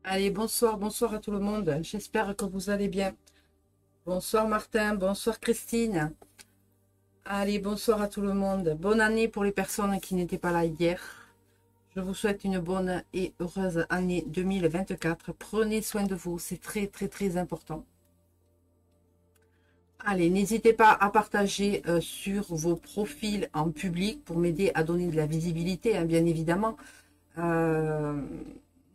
Allez, bonsoir, bonsoir à tout le monde. J'espère que vous allez bien. Bonsoir Martin, bonsoir Christine. Allez, bonsoir à tout le monde. Bonne année pour les personnes qui n'étaient pas là hier. Je vous souhaite une bonne et heureuse année 2024. Prenez soin de vous, c'est très très très important. Allez, n'hésitez pas à partager sur vos profils en public pour m'aider à donner de la visibilité, hein, bien évidemment. Euh,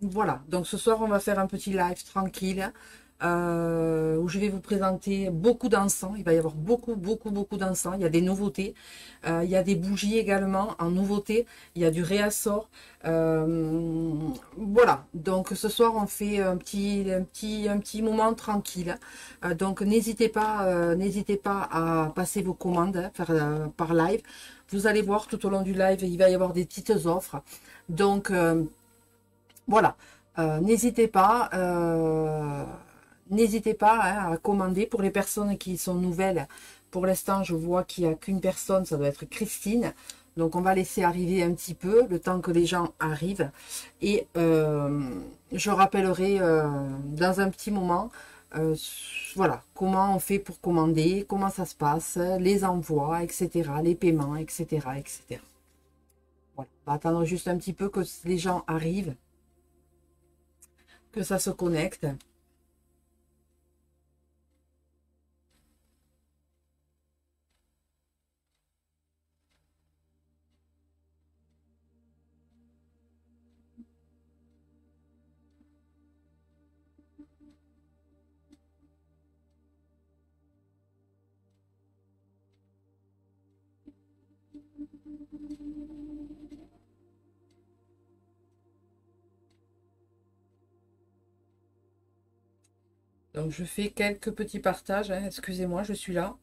Voilà, donc ce soir on va faire un petit live tranquille où je vais vous présenter beaucoup d'encens. Il va y avoir beaucoup d'encens. Il y a des nouveautés. Il y a des bougies également en nouveauté. Il y a du réassort. Voilà, donc ce soir on fait un petit moment tranquille. Donc n'hésitez pas à passer vos commandes par live. Vous allez voir tout au long du live, il va y avoir des petites offres. Donc voilà, n'hésitez pas hein, à commander pour les personnes qui sont nouvelles. Pour l'instant, je vois qu'il n'y a qu'une personne, ça doit être Christine. Donc, on va laisser arriver un petit peu, le temps que les gens arrivent. Et je rappellerai dans un petit moment, euh, voilà, comment on fait pour commander, comment ça se passe, les envois, etc., les paiements, etc., etc. Voilà, on va attendre juste un petit peu que les gens arrivent, que ça se connecte. Donc je fais quelques petits partages, hein. Excusez-moi, je suis là.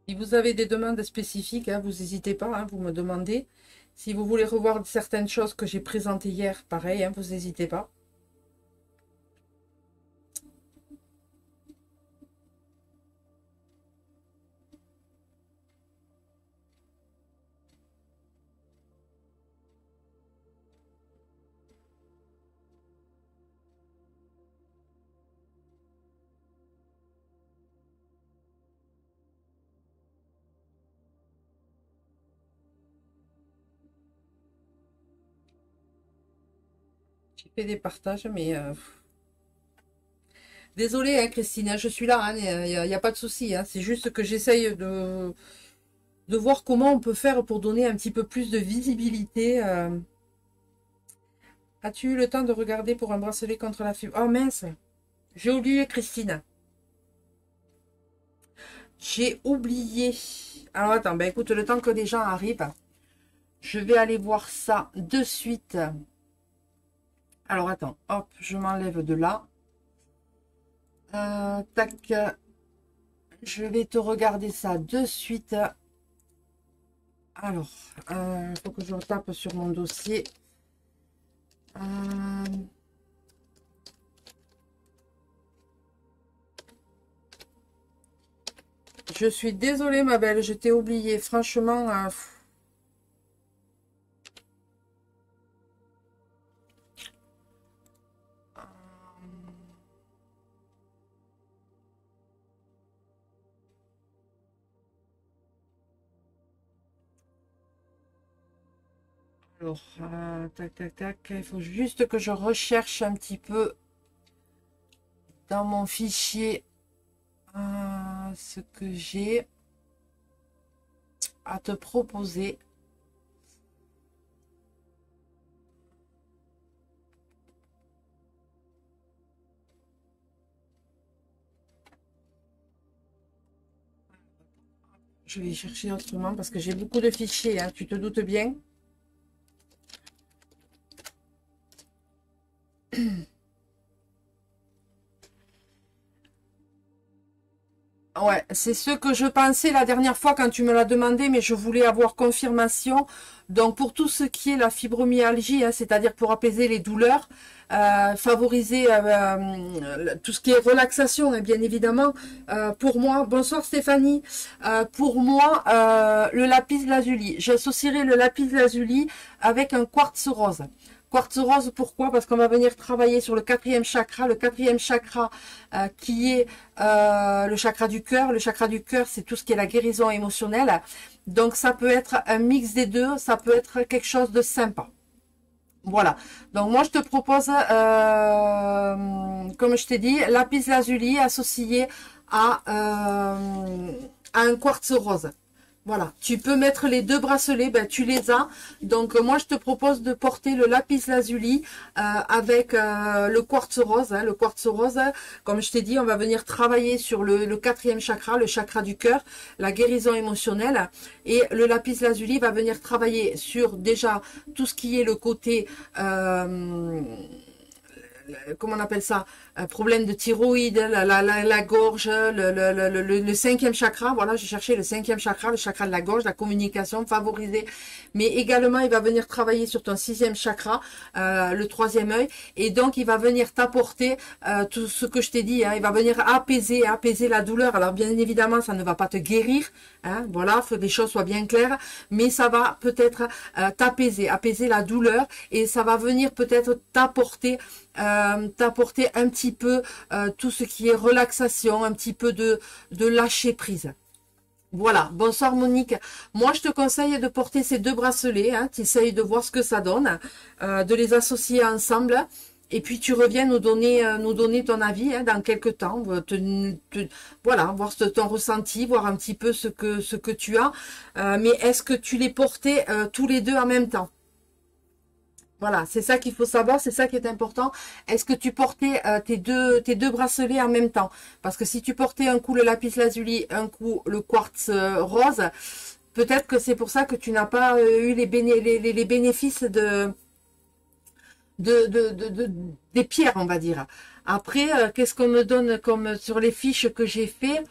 Si vous avez des demandes spécifiques, hein, vous n'hésitez pas, hein, vous me demandez. Si vous voulez revoir certaines choses que j'ai présentées hier, pareil, hein, vous n'hésitez pas. J'ai fait des partages, mais désolée, hein, Christine, hein, je suis là, il n'y a pas de souci. Hein, c'est juste que j'essaye de voir comment on peut faire pour donner un petit peu plus de visibilité. As-tu eu le temps de regarder pour un bracelet contre la fibre? Oh mince, j'ai oublié, Christine. J'ai oublié. Alors attends, ben écoute, le temps que les gens arrivent, je vais aller voir ça de suite. Alors attends, hop, je m'enlève de là. Tac, je vais te regarder ça de suite. Alors, il faut que je tape sur mon dossier. Euh, je suis désolée, ma belle, je t'ai oublié. Franchement, alors, tac, tac, tac. Il faut juste que je recherche un petit peu dans mon fichier ce que j'ai à te proposer. Je vais chercher autrement parce que j'ai beaucoup de fichiers, hein, tu te doutes bien. Ouais, c'est ce que je pensais la dernière fois quand tu me l'as demandé, mais je voulais avoir confirmation. Donc, pour tout ce qui est la fibromyalgie, hein, c'est-à-dire pour apaiser les douleurs, favoriser tout ce qui est relaxation, hein, bien évidemment, pour moi, bonsoir Stéphanie, pour moi, le lapis lazuli, j'associerai le lapis lazuli avec un quartz rose. Quartz rose, pourquoi? Parce qu'on va venir travailler sur le quatrième chakra. Le quatrième chakra qui est le chakra du cœur. Le chakra du cœur, c'est tout ce qui est la guérison émotionnelle. Donc, ça peut être un mix des deux. Ça peut être quelque chose de sympa. Voilà. Donc, moi, je te propose, comme je t'ai dit, lapis lazuli associé à un quartz rose. Voilà, tu peux mettre les deux bracelets, ben, tu les as. Donc, moi, je te propose de porter le lapis lazuli avec le quartz rose. Hein. Le quartz rose, comme je t'ai dit, on va venir travailler sur le quatrième chakra, le chakra du cœur, la guérison émotionnelle. Et le lapis lazuli va venir travailler sur déjà tout ce qui est le côté... comment on appelle ça, un problème de thyroïde, la gorge, le cinquième chakra, voilà, j'ai cherché le cinquième chakra, le chakra de la gorge, la communication, favoriser, mais également il va venir travailler sur ton sixième chakra, le troisième œil, et donc il va venir t'apporter tout ce que je t'ai dit, hein, il va venir apaiser la douleur. Alors bien évidemment, ça ne va pas te guérir, hein, voilà, faut que les choses soient bien claires, mais ça va peut-être apaiser la douleur, et ça va venir peut-être t'apporter un petit peu tout ce qui est relaxation, un petit peu de lâcher prise. Voilà, bonsoir Monique. Moi, je te conseille de porter ces deux bracelets, hein, tu essayes de voir ce que ça donne, de les associer ensemble, et puis tu reviens nous donner ton avis hein, dans quelques temps, voilà, voir ton ressenti, voir un petit peu ce que tu as, mais est-ce que tu les portais tous les deux en même temps? Voilà, c'est ça qu'il faut savoir, c'est ça qui est important. Est-ce que tu portais tes deux bracelets en même temps? Parce que si tu portais un coup le lapis lazuli, un coup le quartz rose, peut-être que c'est pour ça que tu n'as pas eu les bénéfices des pierres, on va dire. Après, qu'est-ce qu'on me donne comme sur les fiches que j'ai fait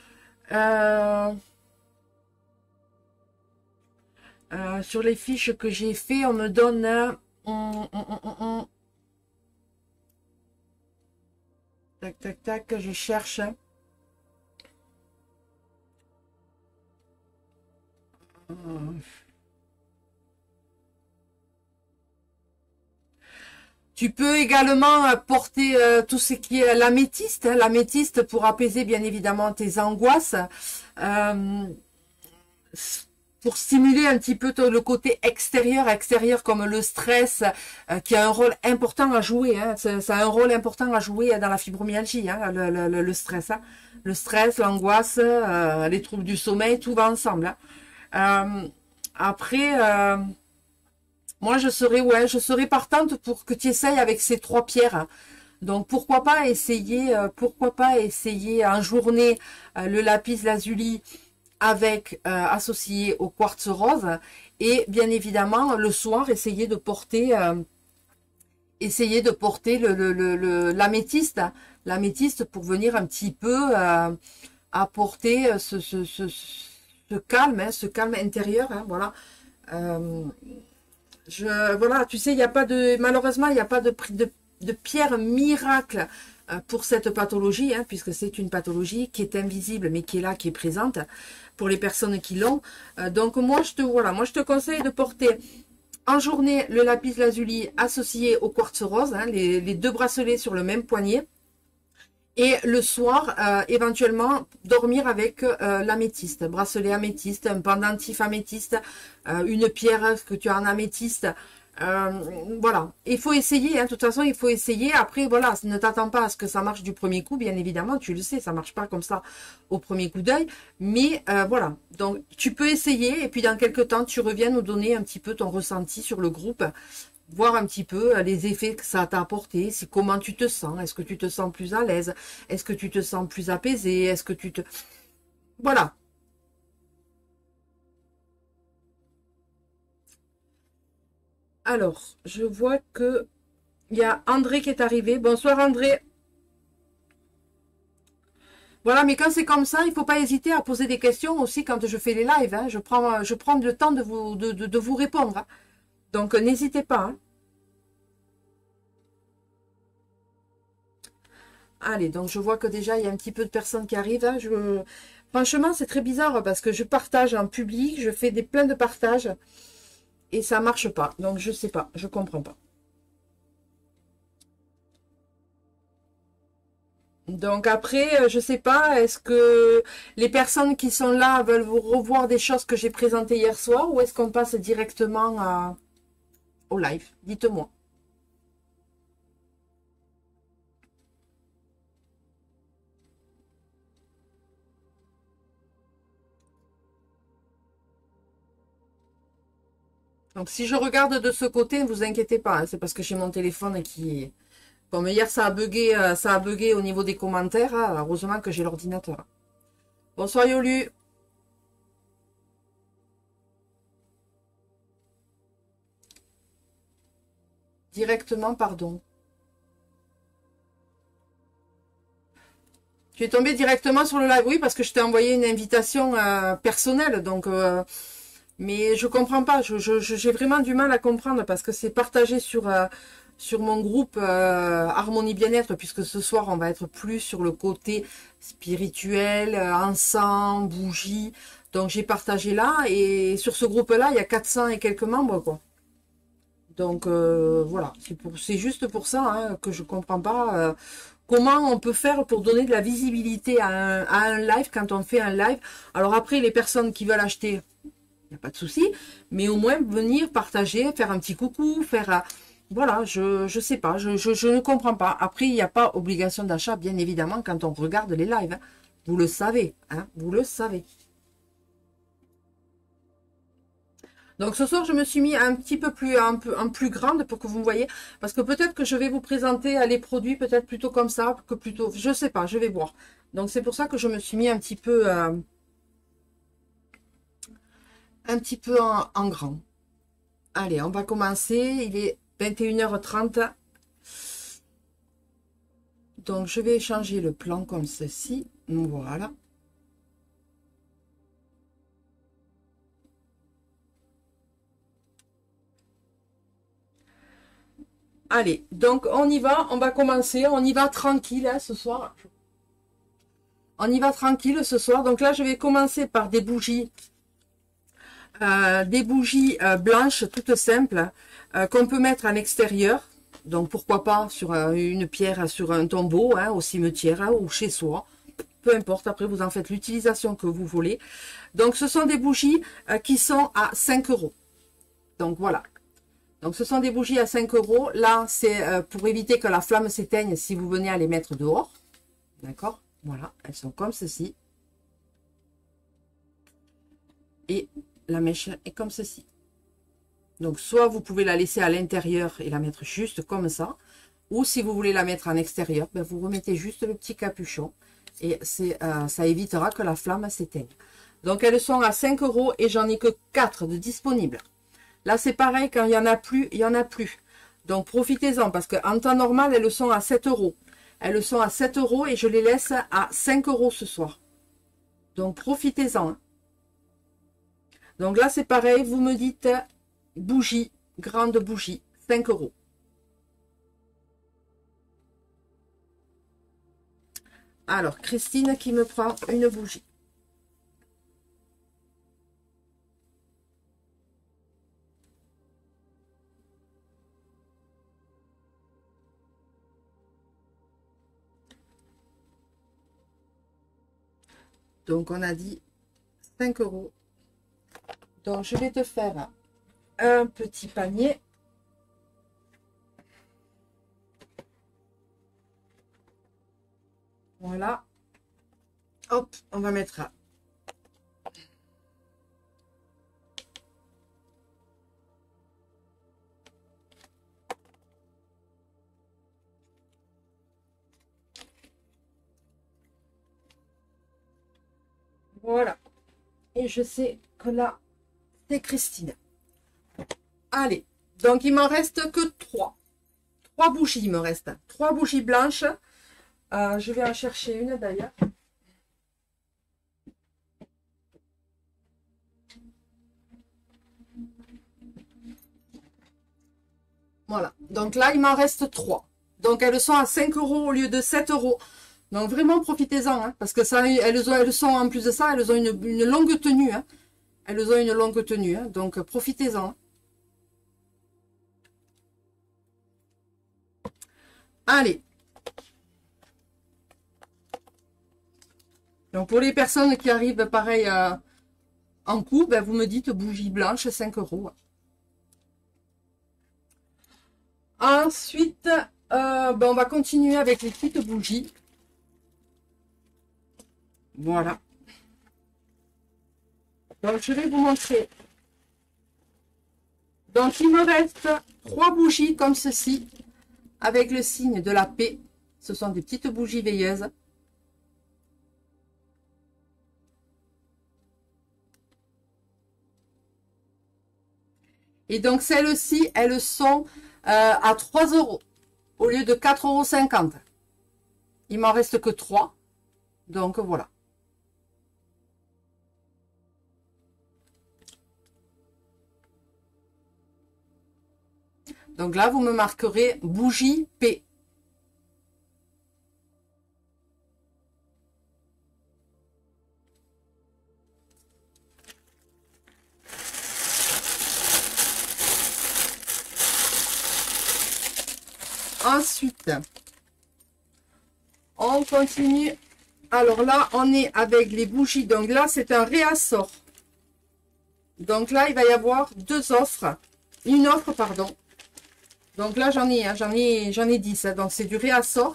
sur les fiches que j'ai fait, on me donne... Tac, tac, tac, je cherche. Tu peux également porter tout ce qui est l'améthyste, hein, l'améthyste pour apaiser bien évidemment tes angoisses, pour stimuler un petit peu le côté extérieur comme le stress, qui a un rôle important à jouer. Hein, ça a un rôle important à jouer dans la fibromyalgie, hein, le stress. Hein. Le stress, l'angoisse, les troubles du sommeil, tout va ensemble. Hein. Après... moi, je serais partante pour que tu essayes avec ces trois pierres. Donc, pourquoi pas essayer en journée le lapis lazuli avec associé au quartz rose et bien évidemment le soir essayer de porter l'améthyste pour venir un petit peu apporter ce calme, hein, ce calme intérieur, hein, voilà. Voilà, tu sais, il n'y a pas de, malheureusement, il n'y a pas de pierre miracle pour cette pathologie, hein, puisque c'est une pathologie qui est invisible, mais qui est là, qui est présente pour les personnes qui l'ont. Donc moi, je te conseille de porter en journée le lapis lazuli associé au quartz rose, hein, les deux bracelets sur le même poignet. Et le soir, éventuellement, dormir avec l'améthyste, bracelet améthyste, un pendentif améthyste, une pierre que tu as en améthyste. Voilà, il faut essayer, hein. De toute façon, il faut essayer. Après, voilà, ne t'attends pas à ce que ça marche du premier coup, bien évidemment, tu le sais, ça marche pas comme ça au premier coup d'œil. Mais voilà, donc tu peux essayer et puis dans quelques temps, tu reviens nous donner un petit peu ton ressenti sur le groupe. Voir un petit peu les effets que ça t'a apporté, comment tu te sens, est-ce que tu te sens plus à l'aise, est-ce que tu te sens plus apaisé, est-ce que tu te... Voilà. Alors, je vois que il y a André qui est arrivé. Bonsoir André. Voilà, mais quand c'est comme ça, il ne faut pas hésiter à poser des questions aussi quand je fais les lives, hein. Je prends le temps de vous répondre, hein. Donc, n'hésitez pas, hein. Allez, donc je vois que déjà, il y a un petit peu de personnes qui arrivent, hein. Franchement, c'est très bizarre parce que je partage en public, je fais plein de partages et ça marche pas. Donc, je sais pas, je comprends pas. Donc après, je sais pas, est-ce que les personnes qui sont là veulent vous revoir des choses que j'ai présentées hier soir ou est-ce qu'on passe directement au live? Dites-moi. Donc si je regarde de ce côté, ne vous inquiétez pas, hein, c'est parce que j'ai mon téléphone qui... Comme hier, ça a bugué au niveau des commentaires, hein, heureusement que j'ai l'ordinateur. Bonsoir Yolu. Directement, pardon. Tu es tombé directement sur le live, oui, parce que je t'ai envoyé une invitation personnelle, donc... mais je comprends pas, j'ai vraiment du mal à comprendre parce que c'est partagé sur mon groupe Harmonie Bien-être, puisque ce soir on va être plus sur le côté spirituel, encens, bougie. Donc j'ai partagé là et sur ce groupe-là, il y a 400 et quelques membres, quoi. Donc voilà, c'est juste pour ça hein, que je comprends pas comment on peut faire pour donner de la visibilité à un live quand on fait un live. Alors après, les personnes qui veulent acheter, il n'y a pas de souci, mais au moins venir partager, faire un petit coucou, faire... voilà, je sais pas, je ne comprends pas. Après, il n'y a pas obligation d'achat, bien évidemment, quand on regarde les lives, hein. Vous le savez, hein, vous le savez. Donc ce soir, je me suis mis un petit peu plus, un plus grande pour que vous me voyez, parce que peut-être que je vais vous présenter les produits peut-être plutôt comme ça, que plutôt, je sais pas, je vais voir. Donc c'est pour ça que je me suis mis un petit peu en grand. Allez, on va commencer. Il est 21h30. Donc, je vais changer le plan comme ceci. Voilà. Allez, donc on y va. On va commencer. On y va tranquille hein, ce soir. On y va tranquille ce soir. Donc là, je vais commencer par des bougies. Blanches, toutes simples, qu'on peut mettre à l'extérieur. Donc, pourquoi pas sur une pierre, sur un tombeau, hein, au cimetière hein, ou chez soi. Peu importe, après vous en faites l'utilisation que vous voulez. Donc ce sont des bougies qui sont à 5 euros. Donc voilà. Donc ce sont des bougies à 5 euros. Là, c'est pour éviter que la flamme s'éteigne si vous venez à les mettre dehors. D'accord? Voilà, elles sont comme ceci. Et la mèche est comme ceci. Donc soit vous pouvez la laisser à l'intérieur et la mettre juste comme ça. Ou si vous voulez la mettre en extérieur, ben vous remettez juste le petit capuchon. Et ça évitera que la flamme s'éteigne. Donc elles sont à 5 euros et j'en ai que 4 de disponibles. Là c'est pareil, quand il n'y en a plus, il n'y en a plus. Donc profitez-en parce qu'en temps normal, elles sont à 7 euros. Elles sont à 7 euros et je les laisse à 5 euros ce soir. Donc profitez-en. Hein. Donc là c'est pareil, vous me dites bougie, grande bougie, 5 euros. Alors Christine qui me prend une bougie. Donc, on a dit 5 euros. Donc, je vais te faire un petit panier. Voilà. Hop, on va mettre là. Voilà. Et je sais que là, c'est Christine. Allez, Donc, il m'en reste que 3. 3 bougies, il me reste. 3 bougies blanches. Je vais en chercher une d'ailleurs. Voilà. Donc là, il m'en reste 3. Donc, elles sont à 5 € au lieu de 7 €. Donc, vraiment, profitez-en. Hein, parce que ça, elles sont, en plus de ça, elles ont une longue tenue. Hein. Elles ont une longue tenue. Hein, donc, profitez-en. Hein. Allez. Donc, pour les personnes qui arrivent, pareil, en coup, ben, vous me dites bougie blanche, 5 €. Ensuite, ben, on va continuer avec les petites bougies. Voilà. Donc, je vais vous montrer. Donc, il me reste 3 bougies comme ceci, avec le signe de la paix. Ce sont des petites bougies veilleuses. Et donc, celles-ci, elles sont à 3 € au lieu de 4,50 €. Il m'en reste que 3. Donc, voilà. Donc là, vous me marquerez bougie P. Ensuite, on continue. Alors là, on est avec les bougies. Donc là, c'est un réassort. Donc là, il va y avoir 2 offres. Une offre, pardon. Donc là, j'en ai 10. Hein, donc c'est du réassort.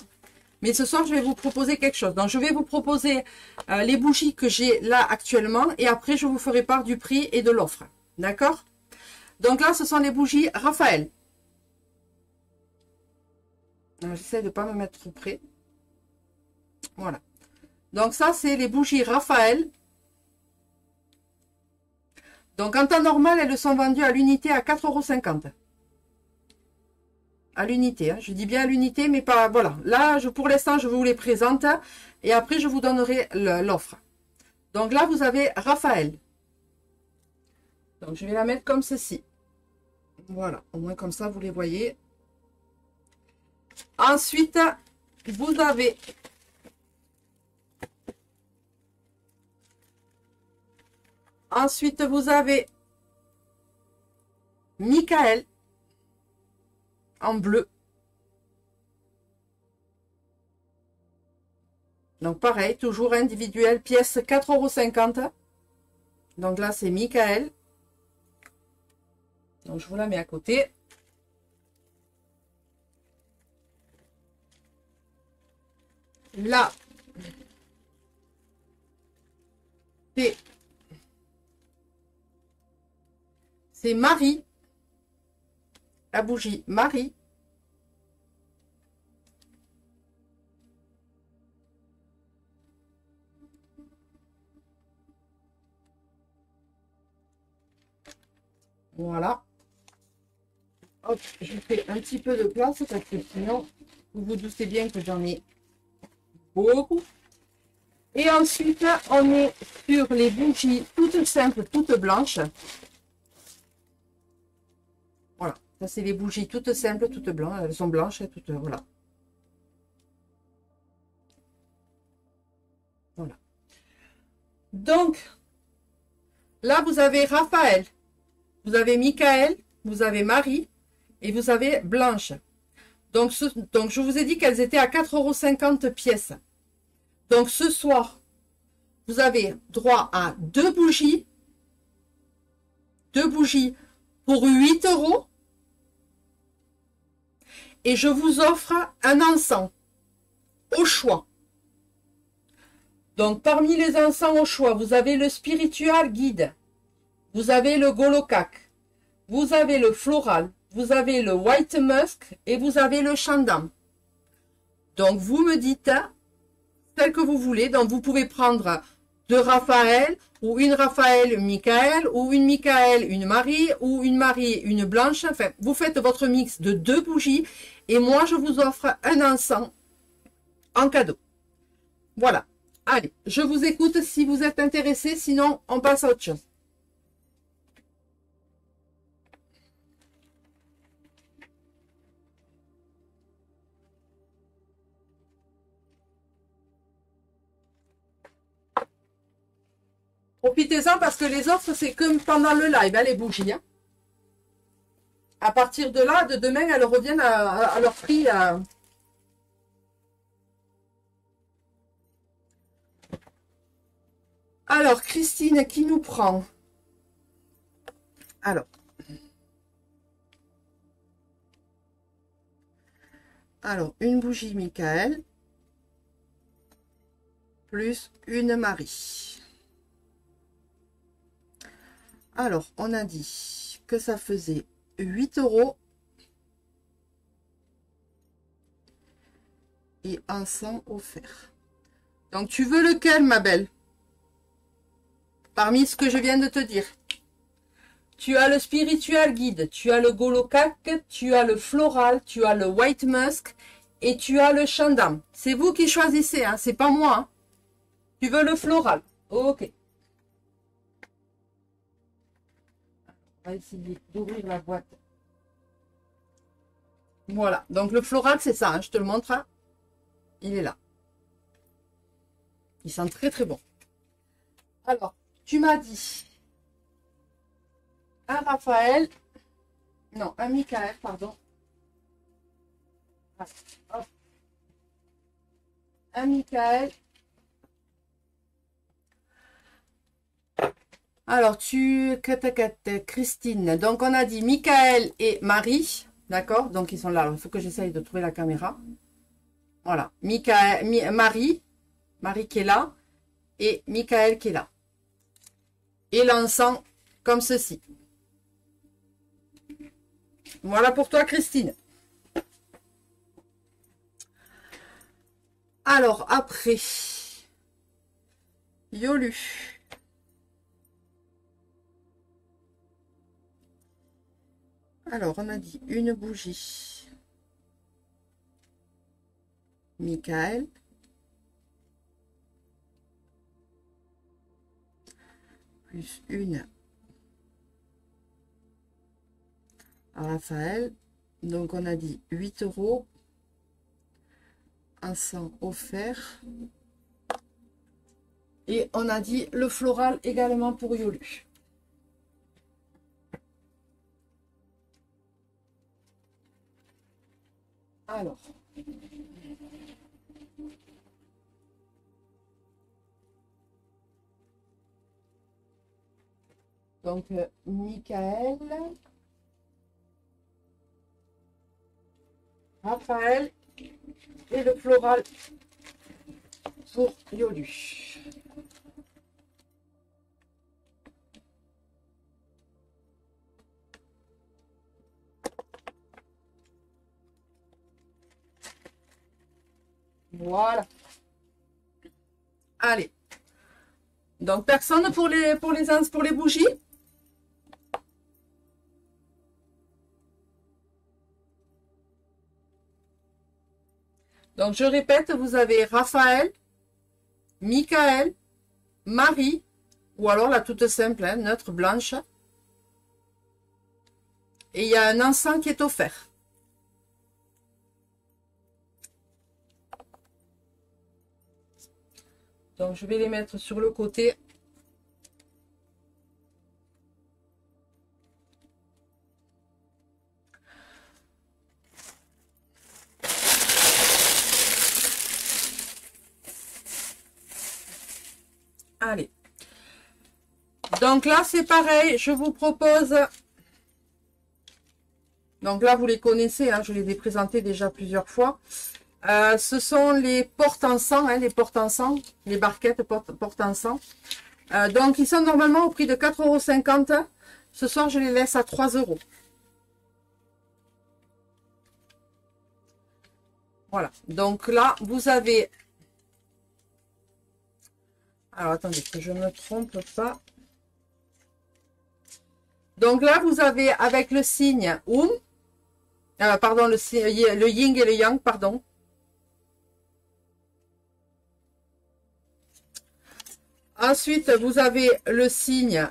Mais ce soir, je vais vous proposer quelque chose. Donc je vais vous proposer les bougies que j'ai là actuellement. Et après, je vous ferai part du prix et de l'offre. D'accord? Donc là, ce sont les bougies Raphaël. J'essaie de ne pas me mettre trop près. Voilà. Donc ça, c'est les bougies Raphaël. Donc en temps normal, elles sont vendues à l'unité à 4,50 €. À l'unité. Hein. Je dis bien à l'unité, mais pas... Voilà. Là, pour l'instant, je vous les présente. Et après, je vous donnerai l'offre. Donc là, vous avez Raphaël. Donc je vais la mettre comme ceci. Voilà. Au moins comme ça, vous les voyez. Ensuite, vous avez Michael en bleu. Donc pareil, toujours individuel, pièce 4,50 €. Donc là, c'est Michael. Donc je vous la mets à côté. Là, c'est Marie. La bougie Marie. Voilà. Hop, je fais un petit peu de place parce que sinon, vous vous doutez bien que j'en ai beaucoup. Et ensuite, on est sur les bougies toutes simples, toutes blanches. Voilà, ça c'est les bougies toutes simples, toutes blanches. Elles sont blanches et toutes, voilà. Voilà. Donc, là, vous avez Raphaël, vous avez Michael, vous avez Marie et vous avez Blanche. Donc, je vous ai dit qu'elles étaient à 4,50 € pièces. Donc, ce soir, vous avez droit à 2 bougies. 2 bougies pour 8 €. Et je vous offre un encens au choix. Donc, parmi les encens au choix, vous avez le Spiritual Guide. Vous avez le Golokak. Vous avez le Floral. Vous avez le White Musk. Et vous avez le Chandam. Donc, vous me dites celle que vous voulez. Donc, vous pouvez prendre deux Raphaël, ou une Raphaël, une Michael, ou une Michael, une Marie, ou une Marie, une Blanche. Enfin, vous faites votre mix de 2 bougies et moi, je vous offre un encens en cadeau. Voilà. Allez, je vous écoute si vous êtes intéressé, sinon on passe à autre chose. Profitez-en parce que les offres, c'est comme pendant le live, hein, les bougies. Hein. À partir de là, de demain, elles reviennent à leur prix. Alors, Christine, qui nous prend? Alors, une bougie Michael, plus une Marie. Alors, on a dit que ça faisait 8 € et un 100 offert. Donc, tu veux lequel, ma belle? Parmi ce que je viens de te dire. Tu as le spiritual guide, tu as le golocac, tu as le floral, tu as le white musk et tu as le chandam. C'est vous qui choisissez, hein, c'est pas moi. Hein. Tu veux le floral? Ok. On va essayer d'ouvrir la boîte. Voilà, donc le floral, c'est ça, hein, je te le montre. Hein. Il est là. Il sent très très bon. Alors, tu m'as dit un Raphaël, non, un Michael, pardon. Hop. Un Michael. Alors, Christine. Donc, on a dit Michael et Marie. D'accord? Donc, ils sont là. Alors, il faut que j'essaye de trouver la caméra. Voilà. Marie qui est là. Et Michael qui est là. Et l'encens comme ceci. Voilà pour toi, Christine. Alors, après, Yolu. Alors, on a dit une bougie. Michael. Plus une Raphaël. Donc, on a dit 8 €. Un 100 offert. Et on a dit le floral également pour Yolu. Alors. Donc, Michael. Raphaël. Et le floral pour Yolu. Voilà. Allez. Donc, personne pour les bougies? Donc, je répète, vous avez Raphaël, Michael, Marie, ou alors la toute simple, hein, neutre blanche. Et il y a un encens qui est offert. Donc, je vais les mettre sur le côté. Allez. Donc là, c'est pareil. Je vous propose... Donc là, vous les connaissez. Hein, je les ai présentés déjà plusieurs fois. Ce sont les porte-encens, hein, les porte-encens, les barquettes porte-encens. Donc, ils sont normalement au prix de 4,50 €. Ce soir, je les laisse à 3 €. Voilà. Donc là, vous avez... Alors, attendez, que je ne me trompe pas. Donc là, vous avez avec le signe pardon, le yin et le yang, pardon. Ensuite, vous avez le signe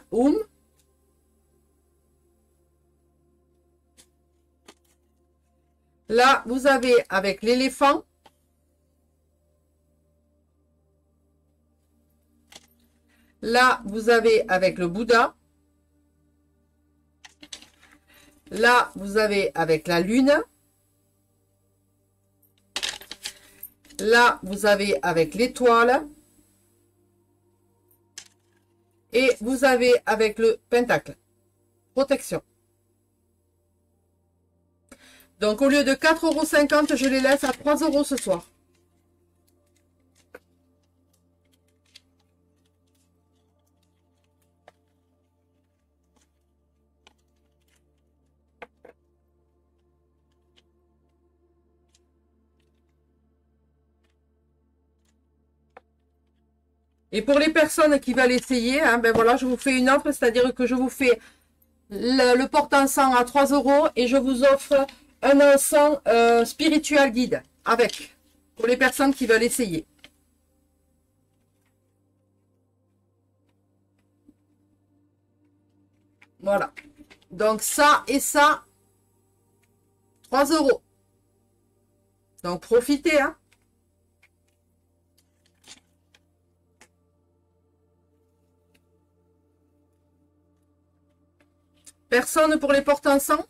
Là, vous avez avec l'éléphant. Là, vous avez avec le Bouddha. Là, vous avez avec la lune. Là, vous avez avec l'étoile. Et vous avez avec le pentacle. Protection. Donc, au lieu de 4,50 €, je les laisse à 3 € ce soir. Et pour les personnes qui veulent essayer, hein, ben voilà, je vous fais une offre, c'est-à-dire que je vous fais le porte-encens à 3 € et je vous offre un encens spiritual guide avec, pour les personnes qui veulent essayer. Voilà. Donc ça et ça, 3 €. Donc profitez, hein. Personne pour les porte-encens?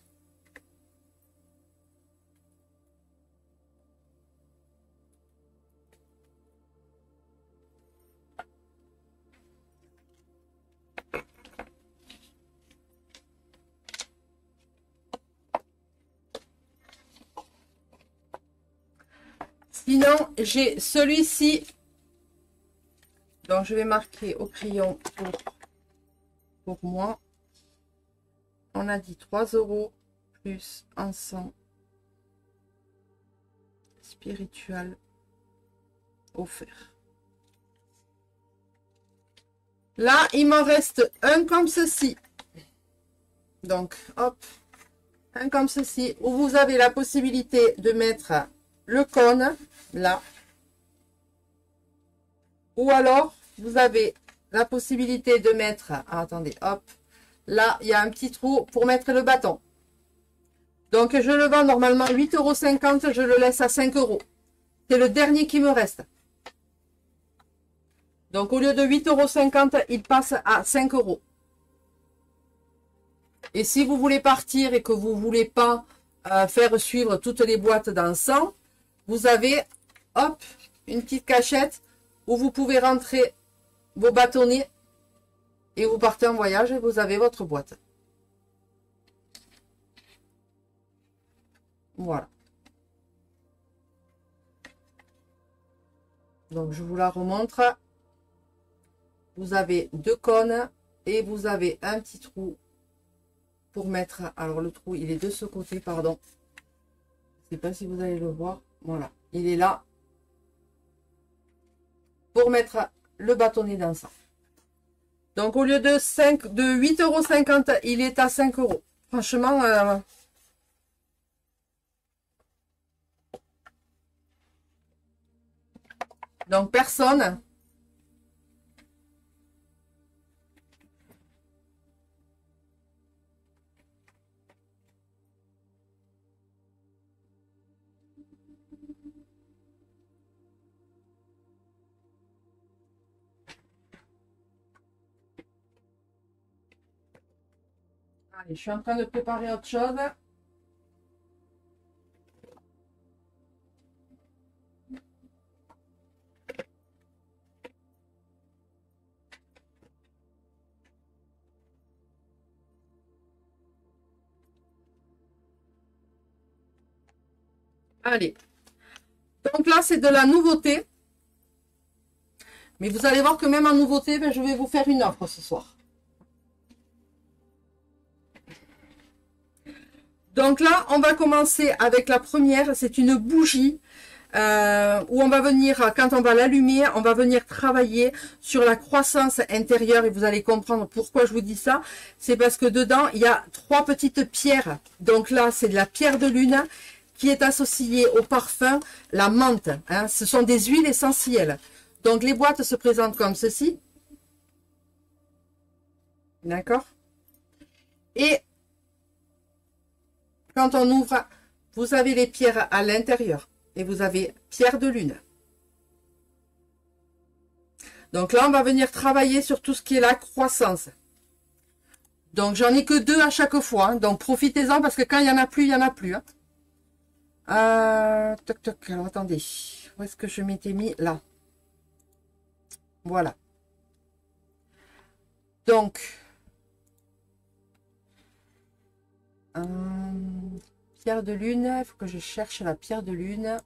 Sinon, j'ai celui-ci. Donc, je vais marquer au crayon pour moi. On a dit 3 € plus encens spirituel offert. Là, il m'en reste un comme ceci. Donc, hop, un comme ceci, où vous avez la possibilité de mettre le cône, là. Ou alors, vous avez la possibilité de mettre, attendez, hop, là, il y a un petit trou pour mettre le bâton. Donc, je le vends normalement 8,50 €, je le laisse à 5 €. C'est le dernier qui me reste. Donc, au lieu de 8,50 €, il passe à 5 €. Et si vous voulez partir et que vous ne voulez pas faire suivre toutes les boîtes d'encens, vous avez, hop, une petite cachette où vous pouvez rentrer vos bâtonnets et vous partez en voyage et vous avez votre boîte. Voilà. Donc, je vous la remontre. Vous avez deux cônes et vous avez un petit trou pour mettre. Alors, le trou, il est de ce côté, pardon. Je ne sais pas si vous allez le voir. Voilà, il est là pour mettre le bâtonnet d'encens. Donc, au lieu de 8,50 €, il est à 5 €. Franchement, donc personne. Allez, je suis en train de préparer autre chose. Allez. Donc là, c'est de la nouveauté. Mais vous allez voir que même en nouveauté, ben, je vais vous faire une offre ce soir. Donc là, on va commencer avec la première. C'est une bougie où on va venir, quand on va l'allumer, on va venir travailler sur la croissance intérieure et vous allez comprendre pourquoi je vous dis ça. C'est parce que dedans, il y a 3 petites pierres. Donc là, c'est de la pierre de lune qui est associée au parfum, la menthe. Hein. Ce sont des huiles essentielles. Donc les boîtes se présentent comme ceci. D'accord? Et quand on ouvre, vous avez les pierres à l'intérieur. Et vous avez pierre de lune. Donc là, on va venir travailler sur tout ce qui est la croissance. Donc, j'en ai que 2 à chaque fois. Hein. Donc, profitez-en parce que quand il n'y en a plus, il n'y en a plus. Hein. Toc, toc. Alors, attendez. Où est-ce que je m'étais mis? Là. Voilà. Donc, pierre de lune. Il faut que je cherche la pierre de lune.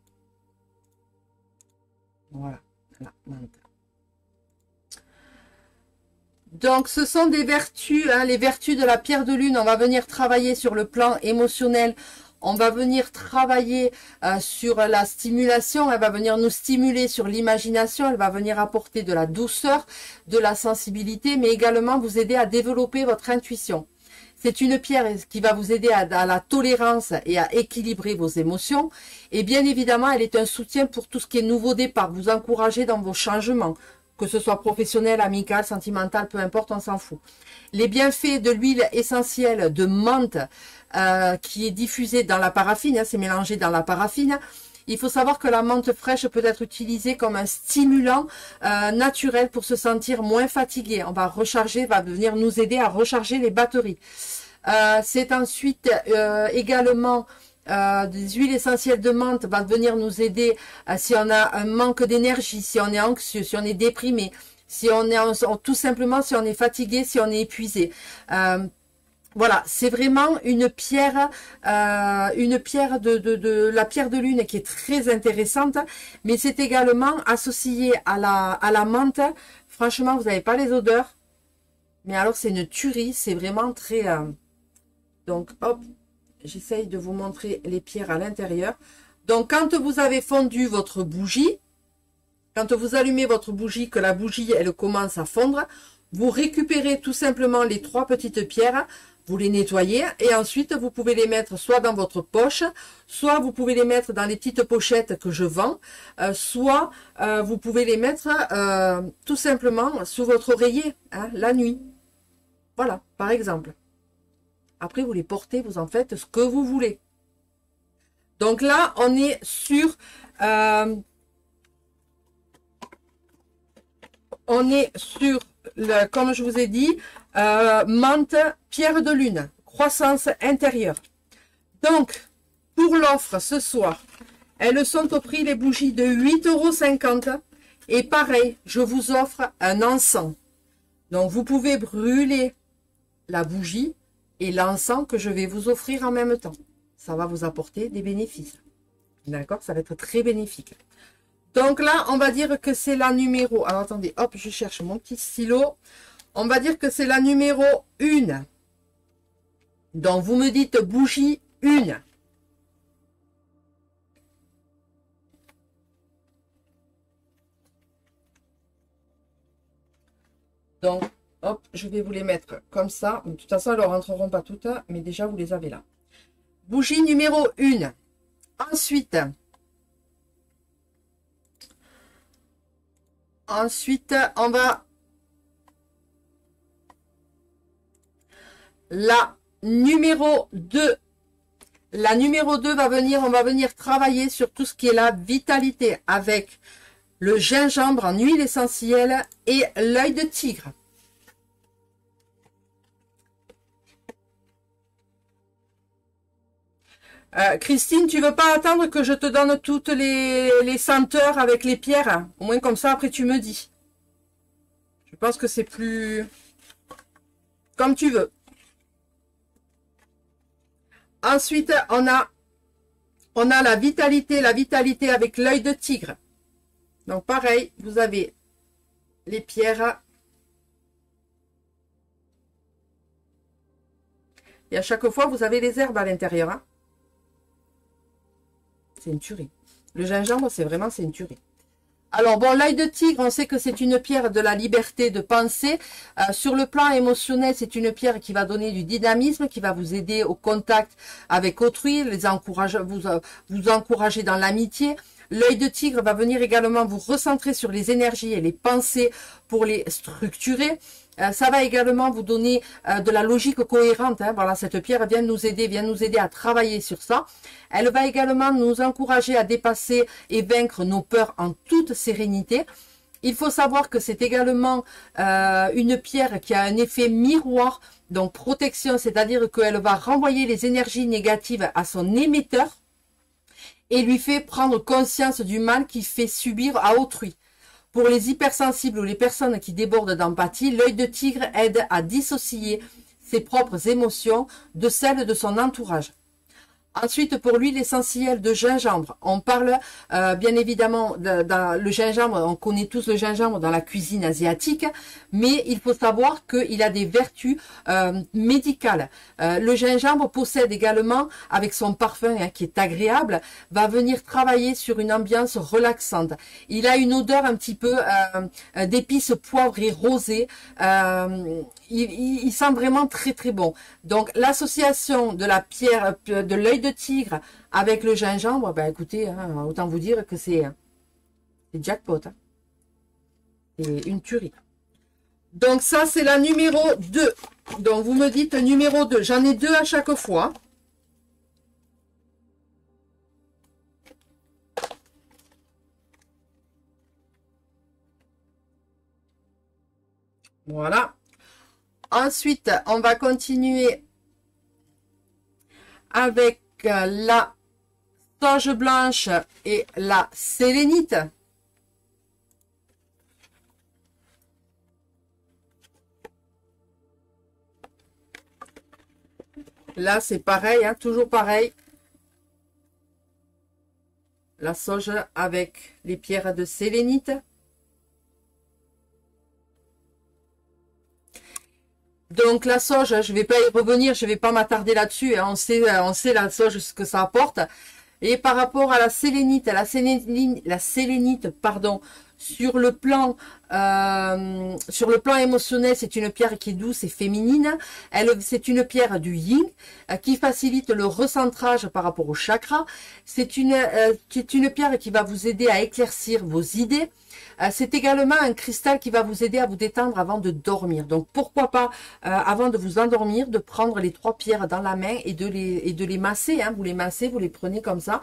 Voilà. Là, donc, ce sont des vertus, hein, les vertus de la pierre de lune. On va venir travailler sur le plan émotionnel. On va venir travailler sur la stimulation. Elle va venir nous stimuler sur l'imagination. Elle va venir apporter de la douceur, de la sensibilité, mais également vous aider à développer votre intuition. C'est une pierre qui va vous aider à la tolérance et à équilibrer vos émotions. Et bien évidemment, elle est un soutien pour tout ce qui est nouveau départ. Vous encourager dans vos changements, que ce soit professionnel, amical, sentimental, peu importe, on s'en fout. Les bienfaits de l'huile essentielle de menthe qui est diffusée dans la paraffine, hein, c'est mélangé dans la paraffine. Il faut savoir que la menthe fraîche peut être utilisée comme un stimulant naturel pour se sentir moins fatigué. On va recharger, va venir nous aider à recharger les batteries. C'est ensuite également des huiles essentielles de menthe va venir nous aider si on a un manque d'énergie, si on est anxieux, si on est déprimé, si on est tout simplement si on est fatigué, si on est épuisé. Voilà, c'est vraiment une pierre de la pierre de lune qui est très intéressante, mais c'est également associé à la menthe. Franchement, vous n'avez pas les odeurs, mais alors c'est une tuerie, c'est vraiment très... Donc, hop, j'essaye de vous montrer les pierres à l'intérieur. Donc, quand vous avez fondu votre bougie, quand vous allumez votre bougie, que la bougie, elle commence à fondre, vous récupérez tout simplement les 3 petites pierres, vous les nettoyez et ensuite vous pouvez les mettre soit dans votre poche, soit vous pouvez les mettre dans les petites pochettes que je vends, soit vous pouvez les mettre tout simplement sous votre oreiller, hein, la nuit. Voilà, par exemple. Après, vous les portez, vous en faites ce que vous voulez. Donc là, on est sur... comme je vous ai dit, menthe, pierre de lune, croissance intérieure. Donc, pour l'offre ce soir, elles sont au prix les bougies de 8,50 €. Et pareil, je vous offre un encens. Donc, vous pouvez brûler la bougie et l'encens que je vais vous offrir en même temps. Ça va vous apporter des bénéfices. D'accord? Ça va être très bénéfique. Donc là, on va dire que c'est la numéro... Alors, attendez, hop, je cherche mon petit stylo. On va dire que c'est la numéro 1. Donc, vous me dites bougie 1. Donc, hop, je vais vous les mettre comme ça. De toute façon, elles ne rentreront pas toutes, mais déjà, vous les avez là. Bougie numéro 1. Ensuite, on va... La numéro 2. La numéro 2 va venir, on va venir travailler sur tout ce qui est la vitalité avec le gingembre en huile essentielle et l'œil de tigre. Christine, tu veux pas attendre que je te donne toutes les senteurs avec les pierres? Au moins comme ça, après tu me dis. Je pense que c'est plus... Comme tu veux. Ensuite, on a la vitalité avec l'œil de tigre. Donc pareil, vous avez les pierres. Et à chaque fois, vous avez les herbes à l'intérieur. Hein. C'est une tuerie. Le gingembre, c'est vraiment, c'est une tuerie. Alors bon, l'œil de tigre, on sait que c'est une pierre de la liberté de penser. Sur le plan émotionnel, c'est une pierre qui va donner du dynamisme, qui va vous aider au contact avec autrui, vous encourager dans l'amitié. L'œil de tigre va venir également vous recentrer sur les énergies et les pensées pour les structurer. Ça va également vous donner de la logique cohérente. Hein. Voilà, cette pierre vient nous aider à travailler sur ça. Elle va également nous encourager à dépasser et vaincre nos peurs en toute sérénité. Il faut savoir que c'est également une pierre qui a un effet miroir, donc protection, c'est-à-dire qu'elle va renvoyer les énergies négatives à son émetteur et lui fait prendre conscience du mal qu'il fait subir à autrui. Pour les hypersensibles ou les personnes qui débordent d'empathie, l'œil de tigre aide à dissocier ses propres émotions de celles de son entourage. Ensuite, pour l'huile essentielle de gingembre, on parle bien évidemment le gingembre, on connaît tous le gingembre dans la cuisine asiatique, mais il faut savoir qu'il a des vertus médicales. Le gingembre possède également, avec son parfum hein, qui est agréable, va venir travailler sur une ambiance relaxante. Il a une odeur un petit peu d'épices poivrées rosées. Il sent vraiment très très bon. Donc l'association de la pierre, de l'œil de tigre avec le gingembre, ben écoutez, hein, autant vous dire que c'est jackpot. Hein. C'est une tuerie. Donc ça c'est la numéro 2. Donc vous me dites numéro 2. J'en ai 2 à chaque fois. Voilà. Ensuite, on va continuer avec la sauge blanche et la sélénite. Là, c'est pareil, hein, toujours pareil. La sauge avec les pierres de sélénite. Donc la sauge, je ne vais pas y revenir, je ne vais pas m'attarder là-dessus. Hein. On sait la sauge, ce que ça apporte. Et par rapport à la sélénite, pardon, sur le plan émotionnel, c'est une pierre qui est douce et féminine. C'est une pierre du yin qui facilite le recentrage par rapport au chakra. C'est une pierre qui va vous aider à éclaircir vos idées. C'est également un cristal qui va vous aider à vous détendre avant de dormir. Donc pourquoi pas, avant de vous endormir, de prendre les 3 pierres dans la main et de les masser. Hein. Vous les massez, vous les prenez comme ça.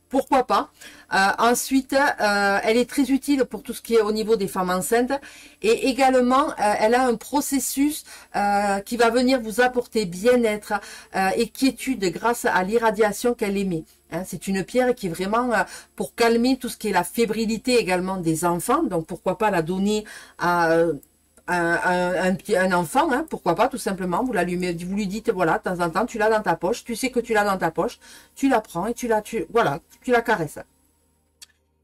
Pourquoi pas. Ensuite, elle est très utile pour tout ce qui est au niveau des femmes enceintes. Et également, elle a un processus qui va venir vous apporter bien-être et quiétude grâce à l'irradiation qu'elle émet. Hein, c'est une pierre qui est vraiment pour calmer tout ce qui est la fébrilité également des enfants. Donc, pourquoi pas la donner à un enfant, hein, pourquoi pas, tout simplement. Vous l'allumez, vous lui dites, voilà, de temps en temps, tu l'as dans ta poche, tu sais que tu l'as dans ta poche, tu la prends et tu la caresses.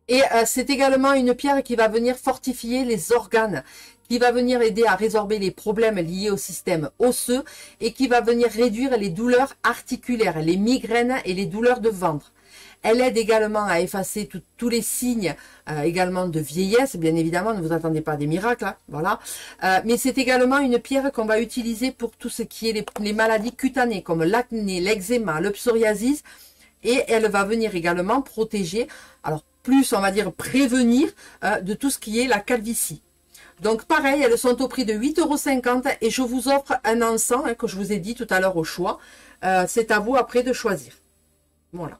Et c'est également une pierre qui va venir fortifier les organes, qui va venir aider à résorber les problèmes liés au système osseux et qui va venir réduire les douleurs articulaires, les migraines et les douleurs de ventre. Elle aide également à effacer tous les signes également de vieillesse. Bien évidemment, ne vous attendez pas à des miracles. Hein, voilà. Mais c'est également une pierre qu'on va utiliser pour tout ce qui est les maladies cutanées, comme l'acné, l'eczéma, le psoriasis. Et elle va venir également protéger, alors plus on va dire prévenir, de tout ce qui est la calvitie. Donc pareil, elles sont au prix de 8,50 € et je vous offre un encens hein, que je vous ai dit tout à l'heure au choix. C'est à vous après de choisir. Voilà.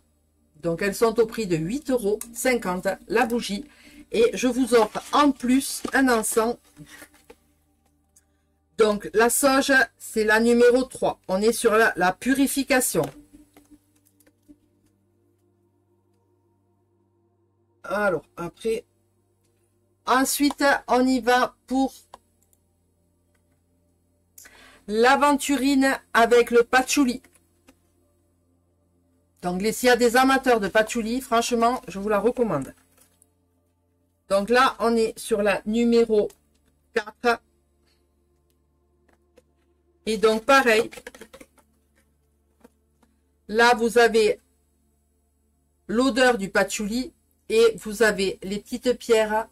Donc elles sont au prix de 8,50 € la bougie. Et je vous offre en plus un encens. Donc la sauge, c'est la numéro 3. On est sur la purification. Alors après, ensuite on y va pour l'aventurine avec le patchouli. Donc, s'il y a des amateurs de patchouli, franchement, je vous la recommande. Donc là, on est sur la numéro 4. Et donc, pareil. Là, vous avez l'odeur du patchouli Et vous avez les petites pierres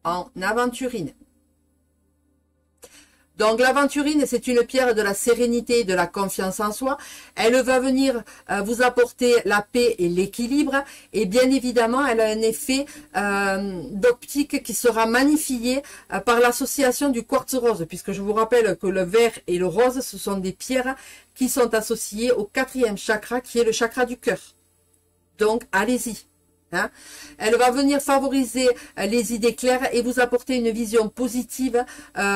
en aventurine. Donc l'aventurine, c'est une pierre de la sérénité et de la confiance en soi. Elle va venir vous apporter la paix et l'équilibre. Et bien évidemment, elle a un effet d'optique qui sera magnifié par l'association du quartz rose. Puisque je vous rappelle que le vert et le rose, ce sont des pierres qui sont associées au 4e chakra, qui est le chakra du cœur. Donc, allez-y. Hein. Elle va venir favoriser les idées claires et vous apporter une vision positive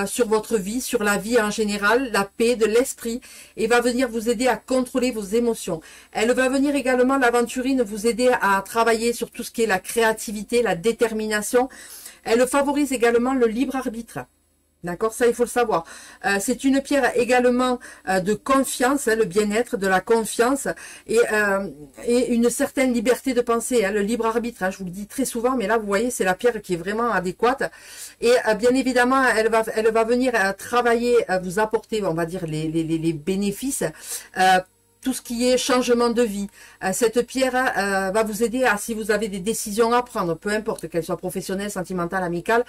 sur votre vie, sur la vie en général, la paix de l'esprit, et va venir vous aider à contrôler vos émotions. Elle va venir également, l'aventurine, vous aider à travailler sur tout ce qui est la créativité, la détermination. Elle favorise également le libre arbitre. D'accord, ça il faut le savoir. C'est une pierre également de confiance, hein, le bien-être, de la confiance et une certaine liberté de penser, hein, le libre arbitre. Hein, je vous le dis très souvent, mais là vous voyez, c'est la pierre qui est vraiment adéquate. Et bien évidemment, elle va venir travailler, vous apporter, on va dire les bénéfices. Tout ce qui est changement de vie. Cette pierre va vous aider à, si vous avez des décisions à prendre, peu importe qu'elles soient professionnelles, sentimentales, amicales.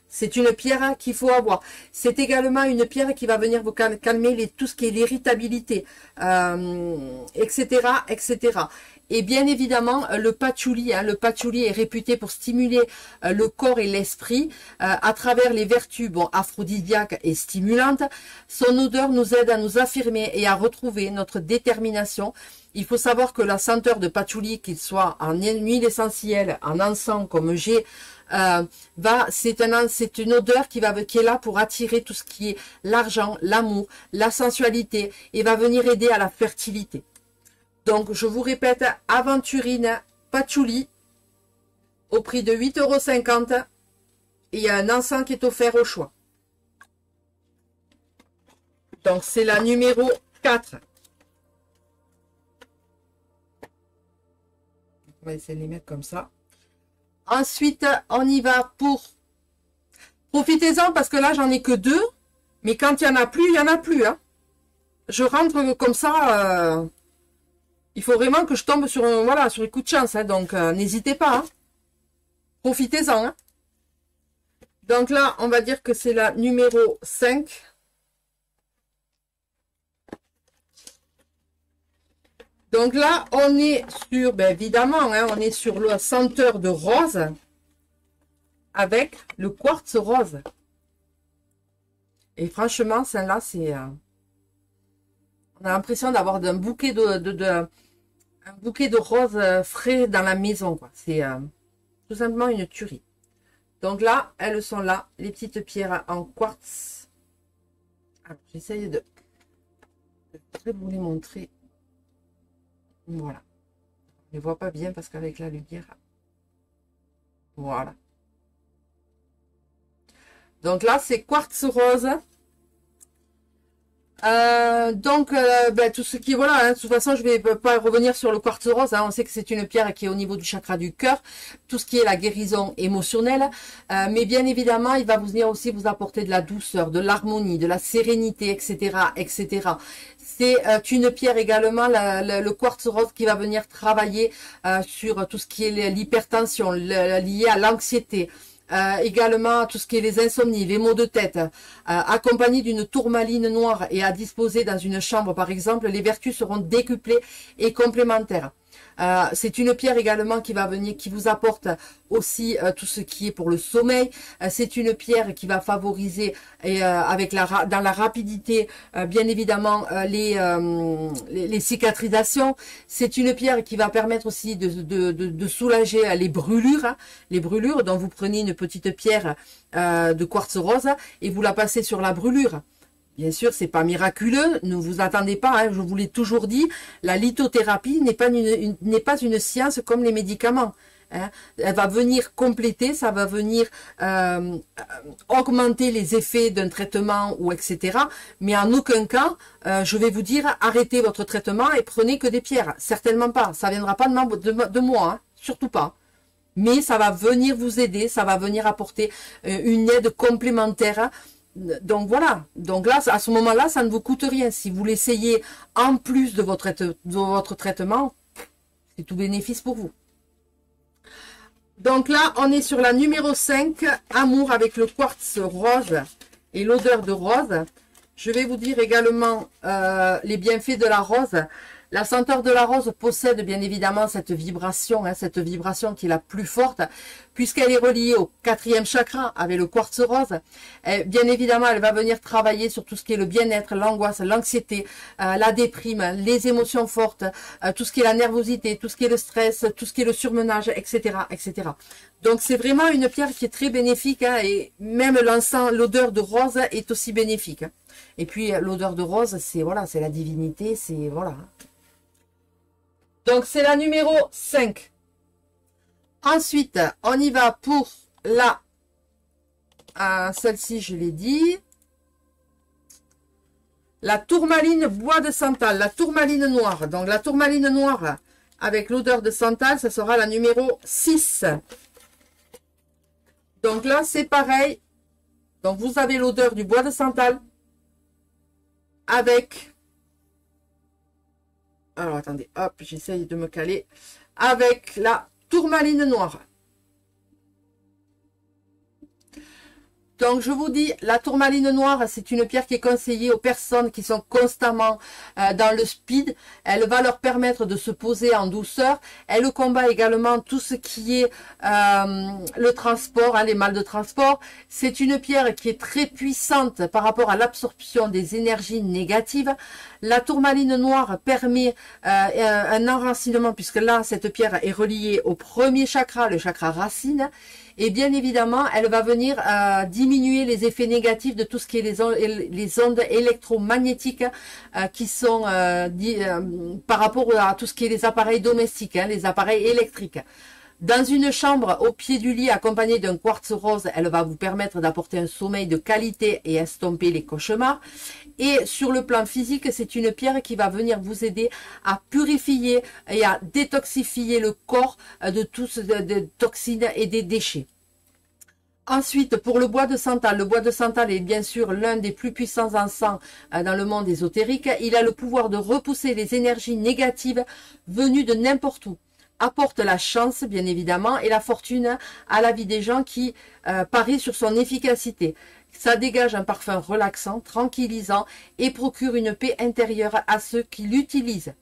C'est une pierre qu'il faut avoir. C'est également une pierre qui va venir vous calmer tout ce qui est l'irritabilité, etc., etc. Et bien évidemment, le patchouli. Hein, le patchouli est réputé pour stimuler le corps et l'esprit à travers les vertus aphrodisiaques et stimulantes. Son odeur nous aide à nous affirmer et à retrouver notre détermination. Il faut savoir que la senteur de patchouli, qu'il soit en huile essentielle, en encens comme j'ai, c'est une odeur qui est là pour attirer tout ce qui est l'argent, l'amour, la sensualité et va venir aider à la fertilité. Donc je vous répète, aventurine patchouli au prix de 8,50 € et il y a un encens qui est offert au choix. Donc c'est la numéro 4. On va essayer de les mettre comme ça. Ensuite, on y va pour... Profitez-en parce que là, j'en ai que 2. Mais quand il n'y en a plus, il n'y en a plus. Hein. Je rentre comme ça. Il faut vraiment que je tombe sur, voilà, sur les coups de chance. Hein, donc, n'hésitez pas. Hein. Profitez-en. Hein. Donc là, on va dire que c'est la numéro 5. Donc là, on est sur, bien évidemment, hein, on est sur la senteur de rose avec le quartz rose. Et franchement, celle-là, c'est... on a l'impression d'avoir un bouquet de roses frais dans la maison. C'est tout simplement une tuerie. Donc là, elles sont là, les petites pierres en quartz. J'essaye de vous les montrer. Voilà. Je ne vois pas bien parce qu'avec la lumière. Voilà. Donc là, c'est quartz rose. Tout ce qui est, voilà, hein, de toute façon, je vais pas revenir sur le quartz rose. Hein, on sait que c'est une pierre qui est au niveau du chakra du cœur. Tout ce qui est la guérison émotionnelle. Mais bien évidemment, il va vous venir aussi vous apporter de la douceur, de l'harmonie, de la sérénité, etc., etc. C'est une pierre également, le quartz rose, qui va venir travailler sur tout ce qui est l'hypertension, lié à l'anxiété. Également tout ce qui est les insomnies, les maux de tête, accompagné d'une tourmaline noire et à disposer dans une chambre par exemple, les vertus seront décuplées et complémentaires. C'est une pierre également qui va venir, qui vous apporte aussi tout ce qui est pour le sommeil. C'est une pierre qui va favoriser dans la rapidité, bien évidemment, les cicatrisations. C'est une pierre qui va permettre aussi de soulager les brûlures. Hein, les brûlures, dont vous prenez une petite pierre de quartz rose et vous la passez sur la brûlure. Bien sûr, c'est pas miraculeux, ne vous attendez pas, hein, je vous l'ai toujours dit, la lithothérapie n'est pas une science comme les médicaments. Hein. Elle va venir compléter, ça va venir augmenter les effets d'un traitement ou etc. Mais en aucun cas, je vais vous dire, arrêtez votre traitement et prenez que des pierres. Certainement pas, ça viendra pas de moi, hein, surtout pas. Mais ça va venir vous aider, ça va venir apporter une aide complémentaire. Donc voilà, donc là, à ce moment-là, ça ne vous coûte rien. Si vous l'essayez en plus de votre traitement, c'est tout bénéfice pour vous. Donc là, on est sur la numéro 5, amour avec le quartz rose et l'odeur de rose. Je vais vous dire également les bienfaits de la rose. La senteur de la rose possède bien évidemment cette vibration qui est la plus forte, puisqu'elle est reliée au 4e chakra avec le quartz rose. Et bien évidemment, elle va venir travailler sur tout ce qui est le bien-être, l'angoisse, l'anxiété, la déprime, les émotions fortes, tout ce qui est la nervosité, tout ce qui est le stress, tout ce qui est le surmenage, etc., etc. Donc c'est vraiment une pierre qui est très bénéfique, hein, et même l'encens, l'odeur de rose est aussi bénéfique. Hein. Et puis l'odeur de rose, c'est voilà, c'est la divinité, c'est voilà. Donc c'est la numéro 5. Ensuite, on y va pour la celle-ci, je l'ai dit. La tourmaline bois de santal, la tourmaline noire. Donc la tourmaline noire avec l'odeur de santal, ça sera la numéro 6. Donc là, c'est pareil. Donc vous avez l'odeur du bois de santal avec... Alors attendez, hop, j'essaye de me caler. Avec la tourmaline noire. Donc, je vous dis, la tourmaline noire, c'est une pierre qui est conseillée aux personnes qui sont constamment dans le speed. Elle va leur permettre de se poser en douceur. Elle combat également tout ce qui est le transport, hein, les mal de transport. C'est une pierre qui est très puissante par rapport à l'absorption des énergies négatives. La tourmaline noire permet un enracinement, puisque là, cette pierre est reliée au premier chakra, le chakra racine. Et bien évidemment, elle va venir diminuer les effets négatifs de tout ce qui est les ondes électromagnétiques qui sont par rapport à tout ce qui est les appareils domestiques, hein, les appareils électriques. Dans une chambre au pied du lit accompagnée d'un quartz rose, elle va vous permettre d'apporter un sommeil de qualité et estomper les cauchemars. Et sur le plan physique, c'est une pierre qui va venir vous aider à purifier et à détoxifier le corps de toutes de toxines et des déchets. Ensuite, pour le bois de santal, le bois de santal est bien sûr l'un des plus puissants encens dans le monde ésotérique. Il a le pouvoir de repousser les énergies négatives venues de n'importe où. Apporte la chance, bien évidemment, et la fortune à la vie des gens qui parient sur son efficacité. Ça dégage un parfum relaxant, tranquillisant et procure une paix intérieure à ceux qui l'utilisent.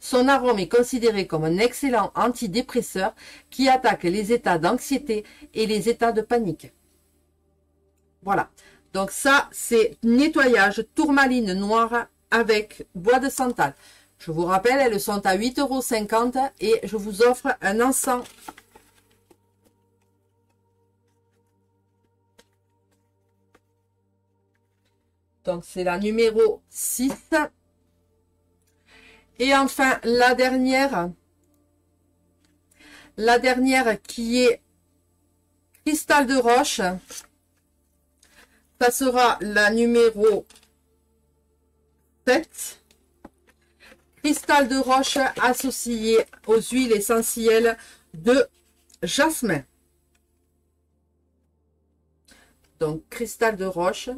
Son arôme est considéré comme un excellent antidépresseur qui attaque les états d'anxiété et les états de panique. Voilà. Donc ça, c'est nettoyage tourmaline noire avec bois de santal. Je vous rappelle, elles sont à 8,50 € et je vous offre un encens. Donc c'est la numéro 6. Et enfin, la dernière qui est cristal de roche. Ça sera la numéro 7. Cristal de roche associé aux huiles essentielles de jasmin. Donc, cristal de roche.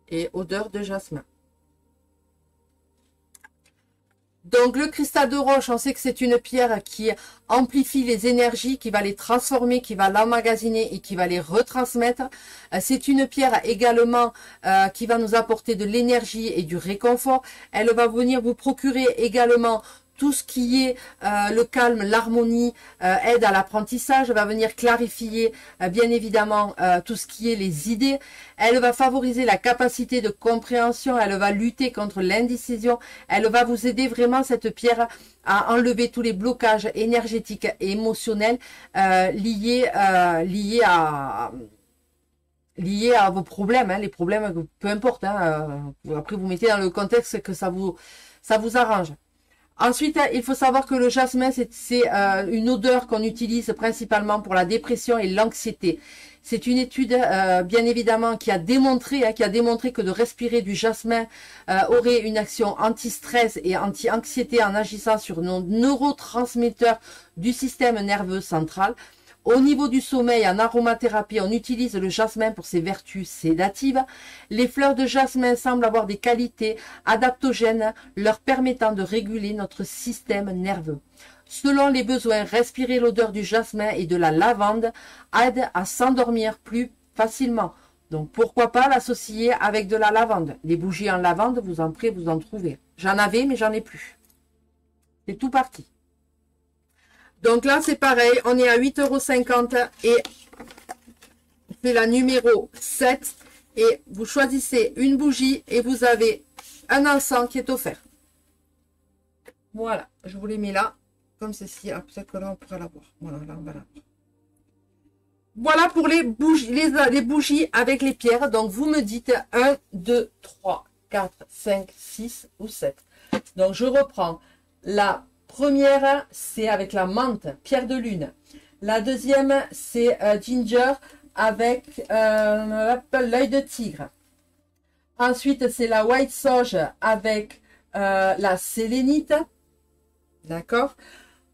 Et odeur de jasmin. Donc le cristal de roche, on sait que c'est une pierre qui amplifie les énergies, qui va les transformer, qui va l'emmagasiner et qui va les retransmettre. C'est une pierre également qui va nous apporter de l'énergie et du réconfort. Elle va venir vous procurer également tout ce qui est le calme, l'harmonie, aide à l'apprentissage, va venir clarifier bien évidemment tout ce qui est les idées. Elle va favoriser la capacité de compréhension, elle va lutter contre l'indécision, elle va vous aider vraiment cette pierre à enlever tous les blocages énergétiques et émotionnels liés à vos problèmes, hein, les problèmes, peu importe, hein, après vous mettez dans le contexte que ça vous arrange. Ensuite, il faut savoir que le jasmin, c'est une odeur qu'on utilise principalement pour la dépression et l'anxiété. C'est une étude, bien évidemment, qui a démontré que de respirer du jasmin aurait une action anti-stress et anti-anxiété en agissant sur nos neurotransmetteurs du système nerveux central. Au niveau du sommeil, en aromathérapie, on utilise le jasmin pour ses vertus sédatives. Les fleurs de jasmin semblent avoir des qualités adaptogènes leur permettant de réguler notre système nerveux. Selon les besoins, respirer l'odeur du jasmin et de la lavande aide à s'endormir plus facilement. Donc pourquoi pas l'associer avec de la lavande. Les bougies en lavande, vous en trouvez. J'en avais, mais j'en ai plus. C'est tout parti. Donc là, c'est pareil, on est à 8,50 € et c'est la numéro 7. Et vous choisissez une bougie et vous avez un encens qui est offert. Voilà, je vous l'ai mis là, comme ceci. Ah, peut-être que là, on pourra la voir. Voilà, là, on va la voir. Voilà pour les bougies, les bougies avec les pierres. Donc, vous me dites 1, 2, 3, 4, 5, 6 ou 7. Donc, je reprends. La première, c'est avec la menthe, pierre de lune. La deuxième, c'est ginger avec l'œil de tigre. Ensuite, c'est la white sage avec la sélénite. D'accord.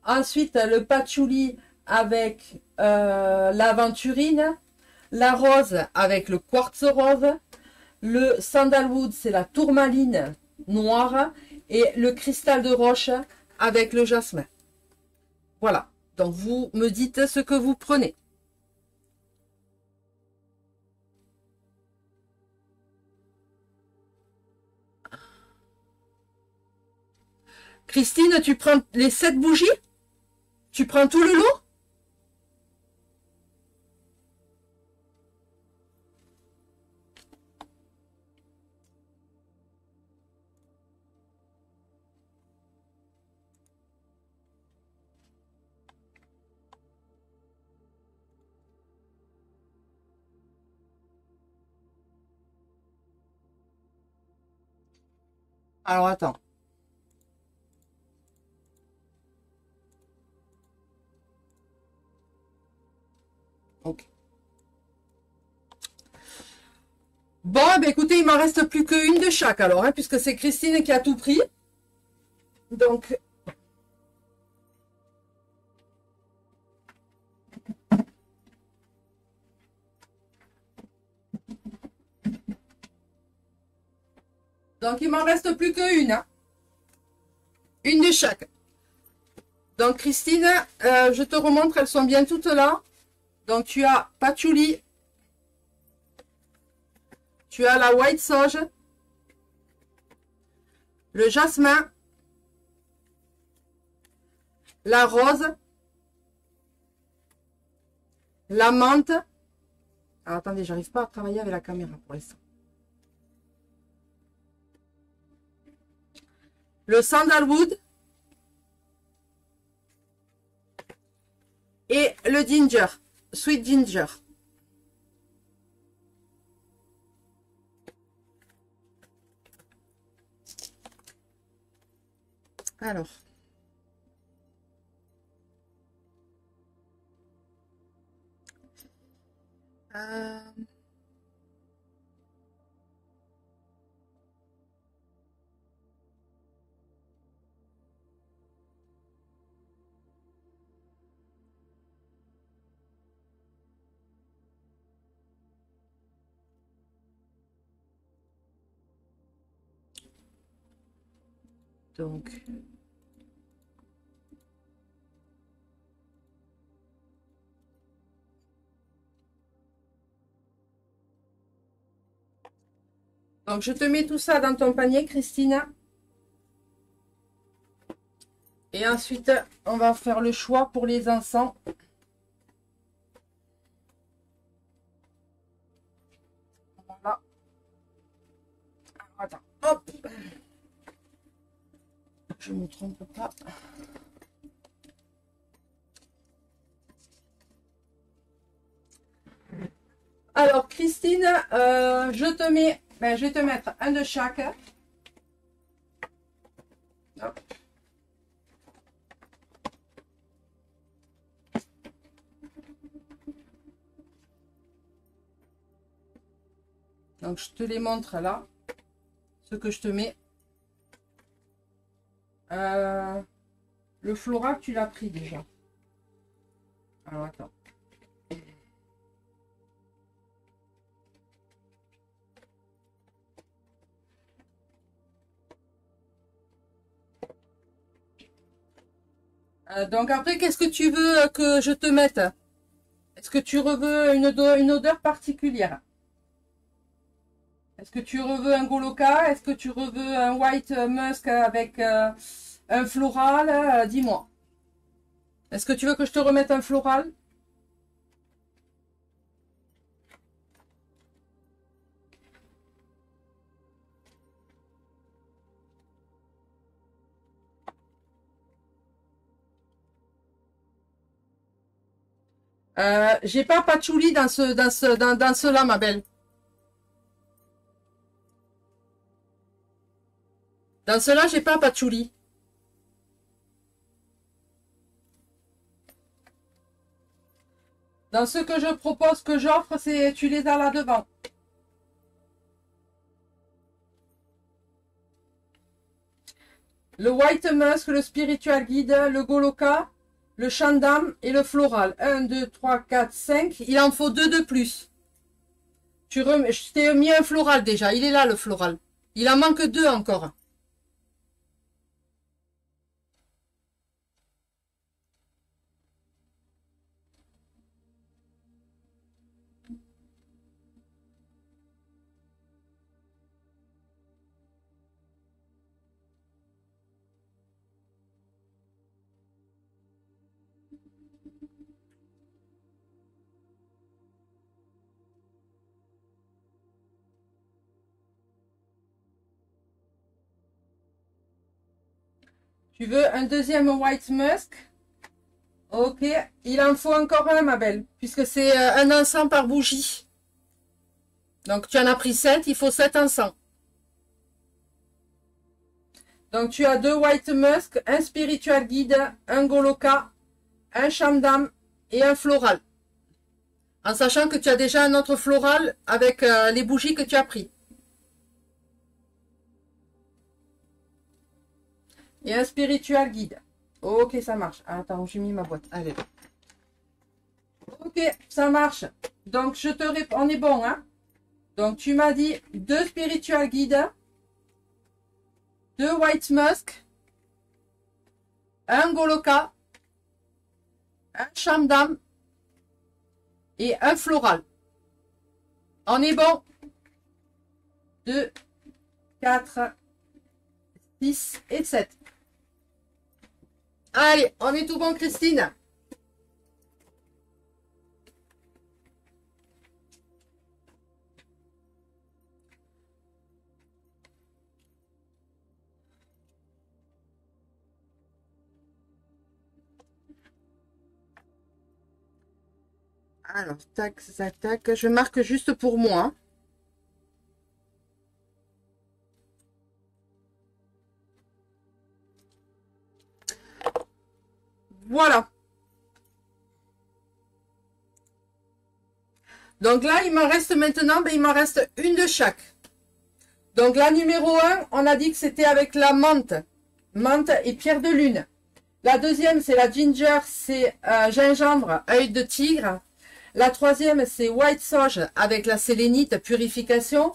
Ensuite, le patchouli avec l'aventurine. La rose avec le quartz rose. Le sandalwood, c'est la tourmaline noire. Et le cristal de roche avec le jasmin. Voilà. Donc, vous me dites ce que vous prenez. Christine, tu prends les 7 bougies? Tu prends tout le lot? Alors, attends. Ok. Bon, ben écoutez, il m'en reste plus qu'une de chaque alors, hein, puisque c'est Christine qui a tout pris. Donc, il m'en reste plus qu'une. Hein. Une de chaque. Donc, Christine, je te remontre, elles sont bien toutes là. Donc, tu as patchouli. Tu as la white sage. Le jasmin. La rose. La menthe. Alors, attendez, j'arrive pas à travailler avec la caméra pour l'instant. Le sandalwood. Et le ginger. Sweet ginger. Alors. Donc, je te mets tout ça dans ton panier, Christina. Et ensuite, on va faire le choix pour les encens. Voilà. Alors, attends, hop. Je ne me trompe pas. Alors, Christine, je te mets, je vais te mettre un de chaque. Hop. Donc, je te les montre là, ce que je te mets. Le floral, tu l'as pris déjà. Alors, attends. Donc après, qu'est-ce que tu veux que je te mette? Est-ce que tu veux une odeur particulière? Est-ce que tu veux un Goloka? Est-ce que tu veux un White Musk avec un floral? Dis-moi. Est-ce que tu veux que je te remette un floral? J'ai pas patchouli dans dans cela, ma belle. Dans cela, j'ai pas patchouli. Dans ce que je propose, que j'offre, c'est tu les as là devant. Le White Musk, le Spiritual Guide, le Goloka, le Chandam et le Floral. 1, 2, 3, 4, 5. Il en faut 2 de plus. Je t'ai mis un floral déjà. Il est là, le floral. Il en manque 2 encore. Tu veux un deuxième White Musk? Ok. Il en faut encore un, ma belle. Puisque c'est un encens par bougie. Donc, tu en as pris 7. Il faut 7 encens. Donc, tu as 2 White Musk, un Spiritual Guide, un Goloka, un Shamdam et un Floral. En sachant que tu as déjà un autre Floral avec les bougies que tu as pris. Et un Spiritual Guide. Ok, ça marche. Attends, j'ai mis ma boîte. Allez. Ok, ça marche. Donc, je te réponds. On est bon, hein? Donc, tu m'as dit 2 Spiritual Guide, 2 White Musk, un Goloka, un Shamdam et un Floral. On est bon. 2, 4, 6 et 7. Allez, on est tout bon, Christine. Alors, tac, tac, tac. Je marque juste pour moi. Voilà. Donc là, il m'en reste maintenant, il m'en reste une de chaque. Donc la numéro 1, on a dit que c'était avec la menthe. Menthe et pierre de lune. La deuxième, c'est la ginger, c'est gingembre, œil de tigre. La troisième, c'est white sage avec la sélénite, purification.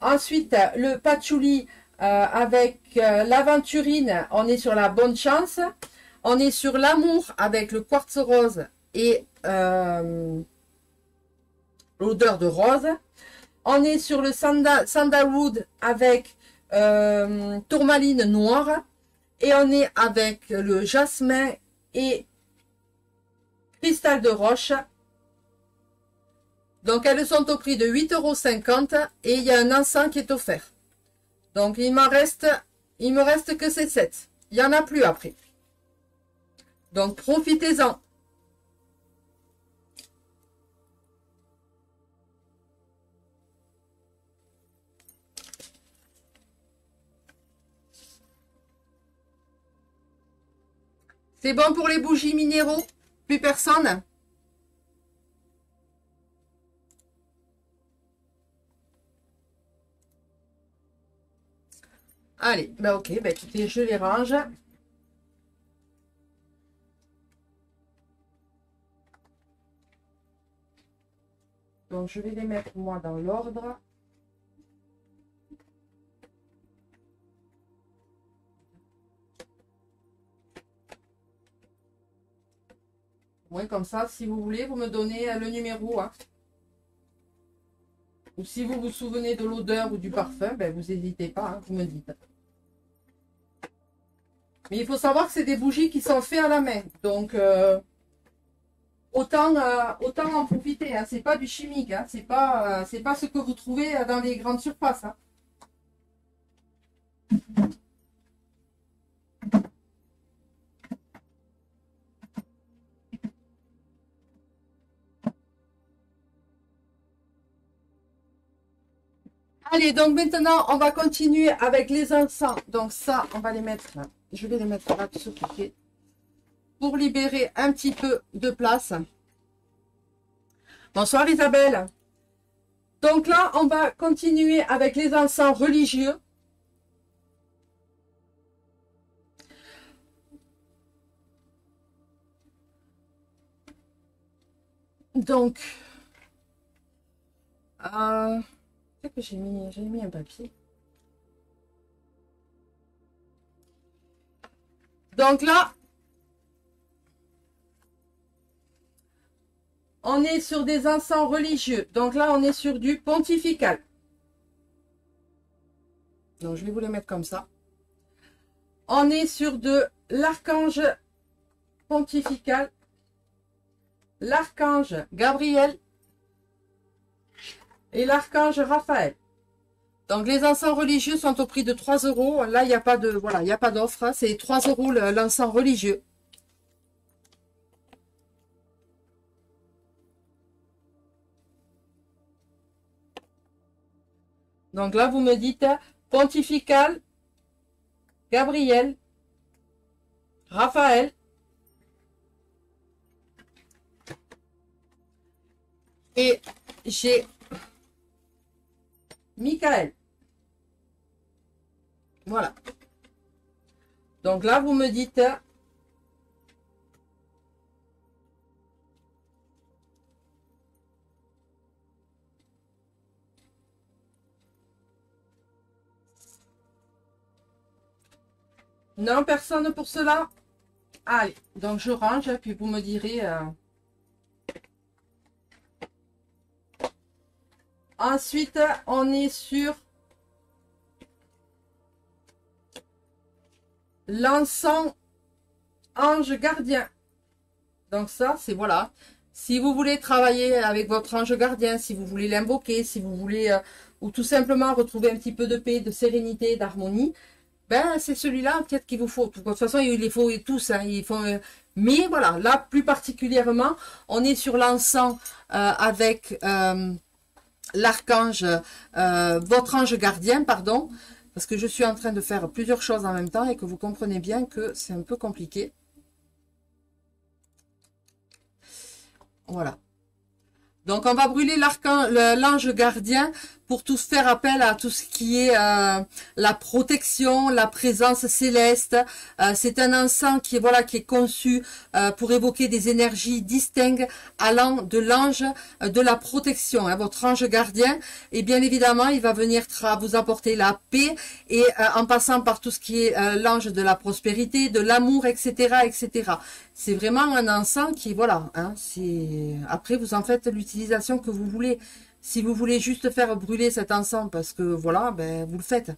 Ensuite, le patchouli avec l'aventurine, on est sur la bonne chance. On est sur l'amour avec le quartz rose et l'odeur de rose. On est sur le sandalwood avec tourmaline noire. Et on est avec le jasmin et cristal de roche. Donc, elles sont au prix de 8,50 € et il y a un encens qui est offert. Donc, il me reste que ces 7. Il n'y en a plus après. Donc, profitez-en. C'est bon pour les bougies minéraux? Plus personne? Allez, ok, écoutez, je les range. Donc, je vais les mettre, moi, dans l'ordre. Au moins comme ça, si vous voulez, vous me donnez le numéro. Hein. Ou si vous vous souvenez de l'odeur ou du parfum, ben vous n'hésitez pas, hein, vous me dites. Mais il faut savoir que c'est des bougies qui sont faites à la main. Donc, autant en profiter. Hein. C'est pas du chimique. Hein. C'est pas ce que vous trouvez dans les grandes surfaces. Hein. Allez, donc maintenant, on va continuer avec les encens. Donc ça, on va les mettre là. Je vais les mettre là sur le côté pour libérer un petit peu de place. Bonsoir Isabelle. Donc là, on va continuer avec les encens religieux. Donc, qu'est-ce que j'ai mis un papier. Donc là, on est sur des encens religieux. Donc là, on est sur du pontifical. Donc, je vais vous les mettre comme ça. On est sur de l'archange pontifical, l'archange Gabriel et l'archange Raphaël. Donc, les encens religieux sont au prix de 3 €. Là, il n'y a pas de, voilà, il n'y a pas d'offre. Hein. C'est 3 € l'encens religieux. Donc là, vous me dites pontifical, Gabriel, Raphaël et j'ai Michael. Voilà. Donc là, vous me dites non, personne pour cela. Allez, donc je range, puis vous me direz. Ensuite, on est sur l'encens ange gardien. Donc ça, c'est voilà. Si vous voulez travailler avec votre ange gardien, si vous voulez l'invoquer, si vous voulez, ou tout simplement retrouver un petit peu de paix, de sérénité, d'harmonie, ben c'est celui-là peut-être qu'il vous faut. De toute façon, il les faut tous. Hein, il faut, mais voilà, là plus particulièrement, on est sur l'encens avec l'archange, votre ange gardien, pardon, parce que je suis en train de faire plusieurs choses en même temps et que vous comprenez bien que c'est un peu compliqué. Voilà. Donc, on va brûler l'ange gardien pour tous faire appel à tout ce qui est la protection, la présence céleste. C'est un encens qui est, voilà, qui est conçu pour évoquer des énergies distinctes allant de l'ange de la protection, hein, votre ange gardien. Et bien évidemment, il va venir vous apporter la paix et en passant par tout ce qui est l'ange de la prospérité, de l'amour, etc., etc. C'est vraiment un encens qui, voilà, hein, après vous en faites l'utilisation que vous voulez. Si vous voulez juste faire brûler cet encens parce que voilà, ben vous le faites.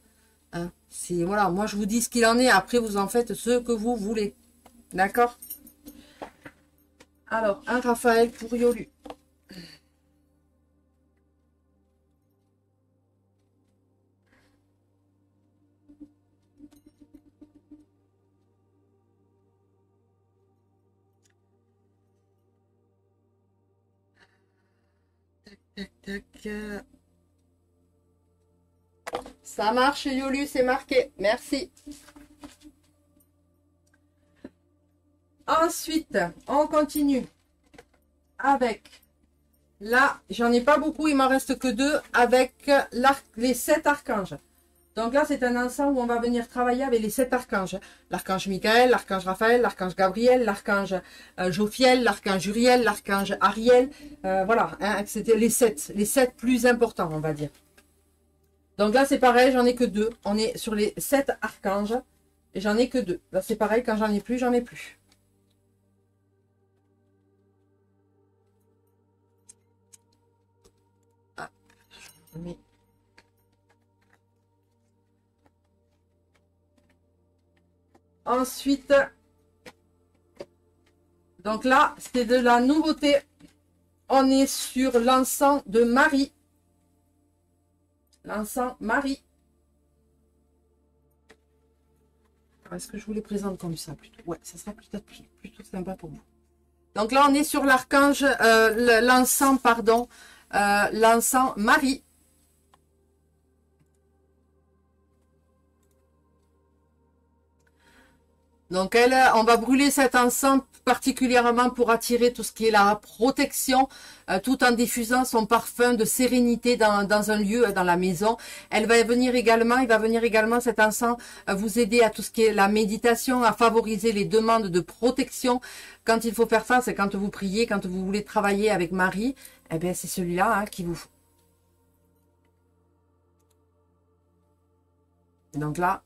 Hein. Voilà, moi je vous dis ce qu'il en est. Après vous en faites ce que vous voulez. D'accord? Alors, un Raphaël pour Yolu. Tac, tac. Ça marche, Yolu, c'est marqué. Merci. Ensuite, on continue avec, là, j'en ai pas beaucoup, il m'en reste que 2, avec les 7 archanges. Donc là, c'est un encens où on va venir travailler avec les 7 archanges. L'archange Michael, l'archange Raphaël, l'archange Gabriel, l'archange Jophiel, l'archange Uriel, l'archange Ariel. Voilà, hein, c'était les 7 plus importants, on va dire. Donc là, c'est pareil, j'en ai que 2. On est sur les 7 archanges et j'en ai que 2. Là, c'est pareil, quand j'en ai plus, j'en ai plus. Oui. Ensuite, donc là, c'est de la nouveauté. On est sur l'encens de Marie. L'encens Marie. Est-ce que je vous les présente comme ça plutôt? Ouais, ça sera peut-être plutôt sympa pour vous. Donc là, on est sur l'archange, l'encens, pardon, l'encens Marie. Donc on va brûler cet encens particulièrement pour attirer tout ce qui est la protection, tout en diffusant son parfum de sérénité dans un lieu, dans la maison. Il va venir également cet encens vous aider à tout ce qui est la méditation, à favoriser les demandes de protection. Quand il faut faire ça, c'est quand vous priez, quand vous voulez travailler avec Marie, eh bien c'est celui-là hein, qui vous faut. Donc là,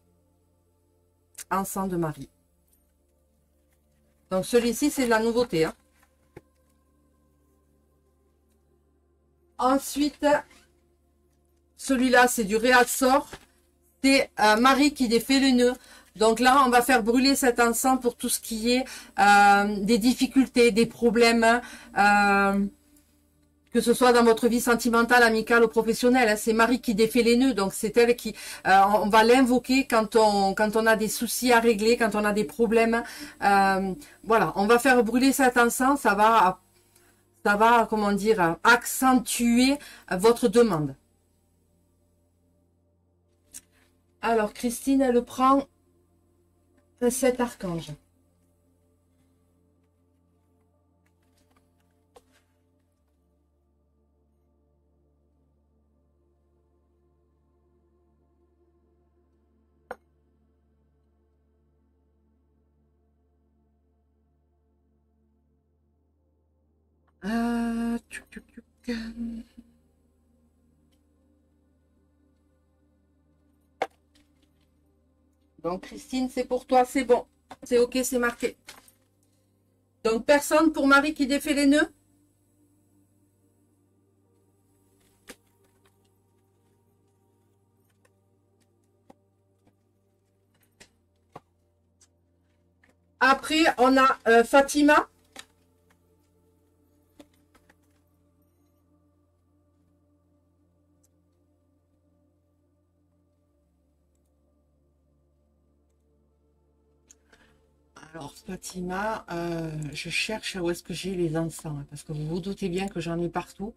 encens de Marie. Donc celui-ci, c'est de la nouveauté. Hein. Ensuite, celui-là, c'est du réassort. C'est Marie qui défait les nœuds. Donc là, on va faire brûler cet encens pour tout ce qui est des difficultés, des problèmes, que ce soit dans votre vie sentimentale, amicale ou professionnelle. Hein. C'est Marie qui défait les nœuds. Donc c'est elle qui, on va l'invoquer quand on a des soucis à régler, quand on a des problèmes. Voilà, on va faire brûler cet encens. Ça va, comment dire, accentuer votre demande. Alors, Christine, elle prend cet archange. Donc, Christine, c'est pour toi, c'est bon. C'est OK, c'est marqué. Donc, personne pour Marie qui défait les nœuds? Après, on a Fatima. Alors, Fatima, je cherche où est-ce que j'ai les encens. Hein, parce que vous vous doutez bien que j'en ai partout.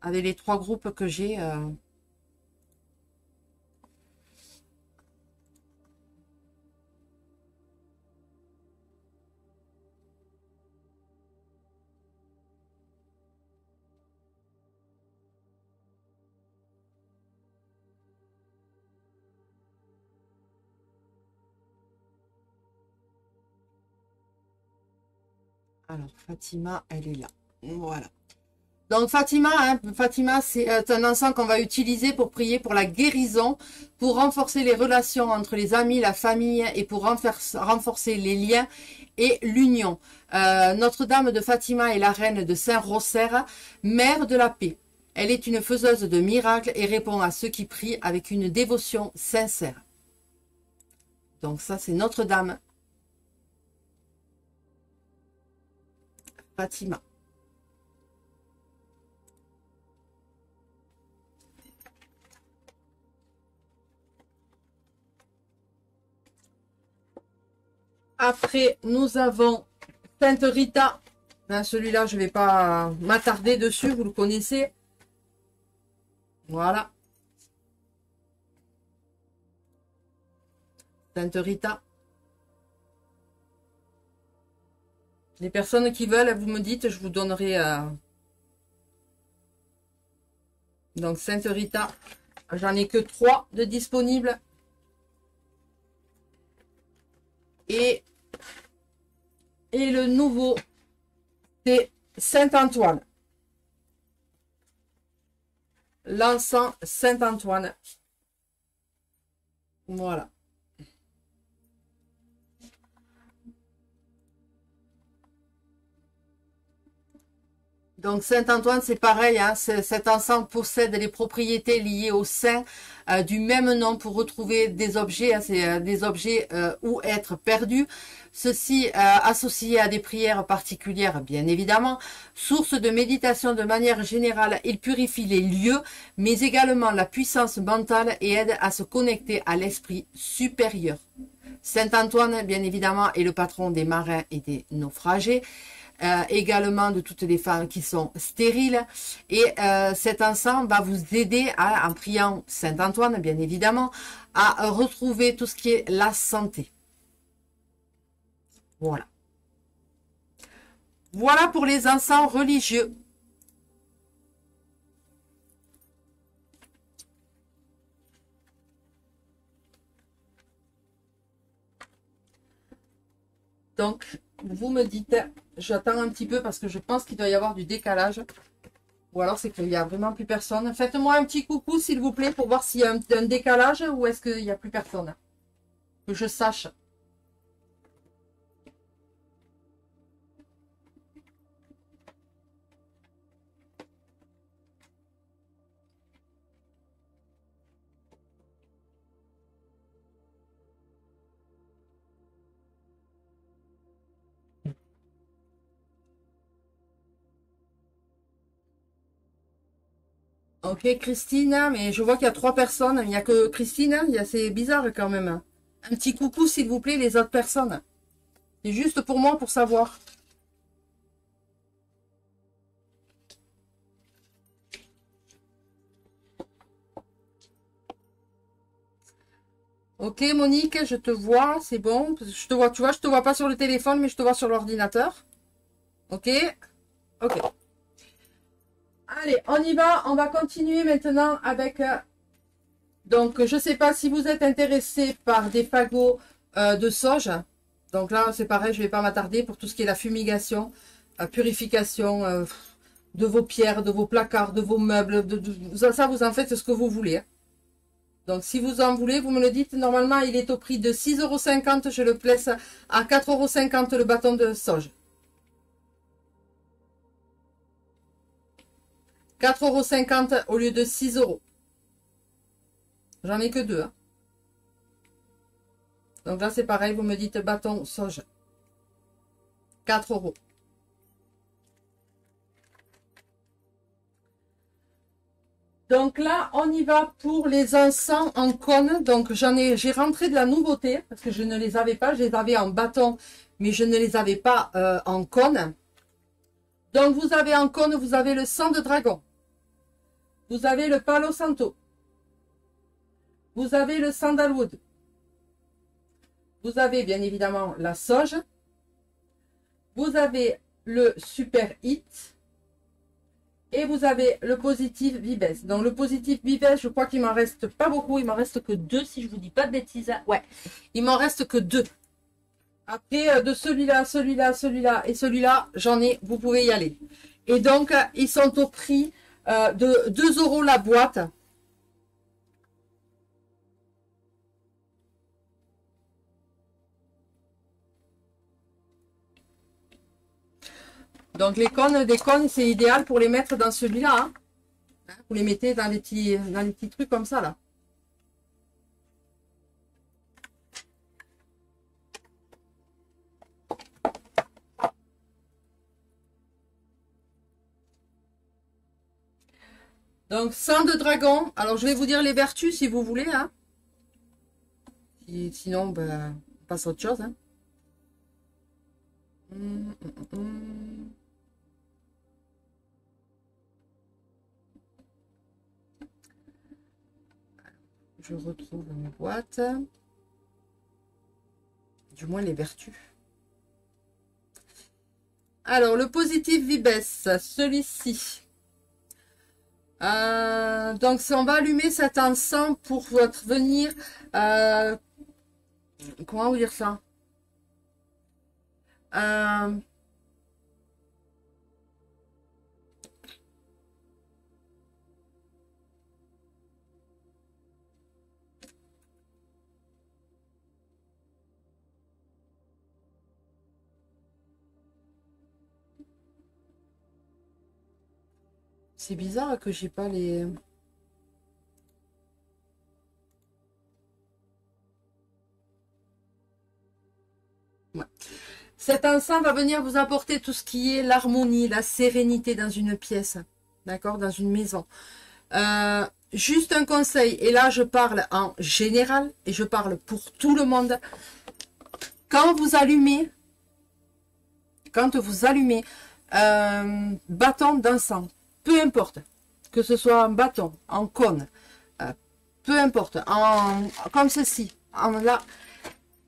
Avec les 3 groupes que j'ai. Alors, Fatima, elle est là. Voilà. Donc, Fatima, hein, Fatima, c'est un encens qu'on va utiliser pour prier pour la guérison, pour renforcer les relations entre les amis, la famille et pour renforcer les liens et l'union. Notre-Dame de Fatima est la reine de Saint-Roser, mère de la paix. Elle est une faiseuse de miracles et répond à ceux qui prient avec une dévotion sincère. Donc ça, c'est Notre-Dame. Fatima. Après, nous avons Sainte Rita. Ben, celui-là, je ne vais pas m'attarder dessus, vous le connaissez. Voilà. Sainte Rita. Les personnes qui veulent, vous me dites, je vous donnerai... Donc, Sainte Rita, j'en ai que 3 de disponibles. Et le nouveau, c'est Saint-Antoine. L'encens Saint-Antoine. Voilà. Donc Saint-Antoine, c'est pareil, hein, cet encens possède les propriétés liées au saint du même nom pour retrouver des objets, hein, c'est des objets ou être perdus. Ceci associé à des prières particulières, bien évidemment. Source de méditation de manière générale, il purifie les lieux, mais également la puissance mentale et aide à se connecter à l'esprit supérieur. Saint-Antoine, bien évidemment, est le patron des marins et des naufragés. Également de toutes les femmes qui sont stériles, et cet encens va vous aider en priant Saint Antoine bien évidemment à retrouver tout ce qui est la santé. Voilà pour les encens religieux. Donc vous me dites, j'attends un petit peu parce que je pense qu'il doit y avoir du décalage. Ou alors c'est qu'il n'y a vraiment plus personne. Faites-moi un petit coucou s'il vous plaît pour voir s'il y a un décalage ou est-ce qu'il n'y a plus personne. Que je sache. Ok, Christine, mais je vois qu'il y a 3 personnes. Il n'y a que Christine. C'est bizarre quand même. Un petit coucou, s'il vous plaît, les autres personnes. C'est juste pour moi, pour savoir. Ok, Monique, je te vois. C'est bon. Je te vois, tu vois, je te vois pas sur le téléphone, mais je te vois sur l'ordinateur. Ok. Ok. Allez, on y va. On va continuer maintenant avec... donc, je ne sais pas si vous êtes intéressé par des fagots de sauge. Donc là, c'est pareil, je ne vais pas m'attarder pour tout ce qui est la fumigation, purification de vos pierres, de vos placards, de vos meubles. Ça, vous en faites ce que vous voulez. Hein. Donc, si vous en voulez, vous me le dites. Normalement, il est au prix de 6,50 €. Je le place à 4,50 € le bâton de sauge. 4,50 € au lieu de 6 €. J'en ai que 2. Hein. Donc là, c'est pareil, vous me dites bâton sauge. 4 €. Donc là, on y va pour les encens en cône. Donc j'ai rentré de la nouveauté parce que je ne les avais pas. Je les avais en bâton, mais je ne les avais pas en cône. Donc vous avez en cône, vous avez le sang de dragon. Vous avez le palo santo. Vous avez le sandalwood. Vous avez bien évidemment la sauge. Vous avez le super hit. Et vous avez le positif Vibes. Donc le positif Vibes, je crois qu'il m'en reste pas beaucoup. Il m'en reste que 2 si je vous dis pas de bêtises. Ouais, il m'en reste que 2. Après de celui-là, celui-là, celui-là et celui-là, j'en ai, vous pouvez y aller. Et donc ils sont au prix de 2 € la boîte. Donc les cônes, des cônes, c'est idéal pour les mettre dans celui-là. Hein. Vous les mettez dans les petits trucs comme ça là. Donc sang de dragon. Alors je vais vous dire les vertus si vous voulez. Hein. Sinon, ben, on passe à autre chose. Hein. Je retrouve mes boîtes. Du moins les vertus. Alors, le positif Vibes, celui-ci. Donc, on va allumer cet encens pour venir... comment vous dire ça C'est bizarre que j'ai pas les... Ouais. Cet encens va venir vous apporter tout ce qui est l'harmonie, la sérénité dans une pièce. D'accord? Dans une maison. Juste un conseil, et là je parle en général, et je parle pour tout le monde. Quand vous allumez un bâton d'encens, peu importe, que ce soit un bâton, en cône, peu importe, comme ceci, là,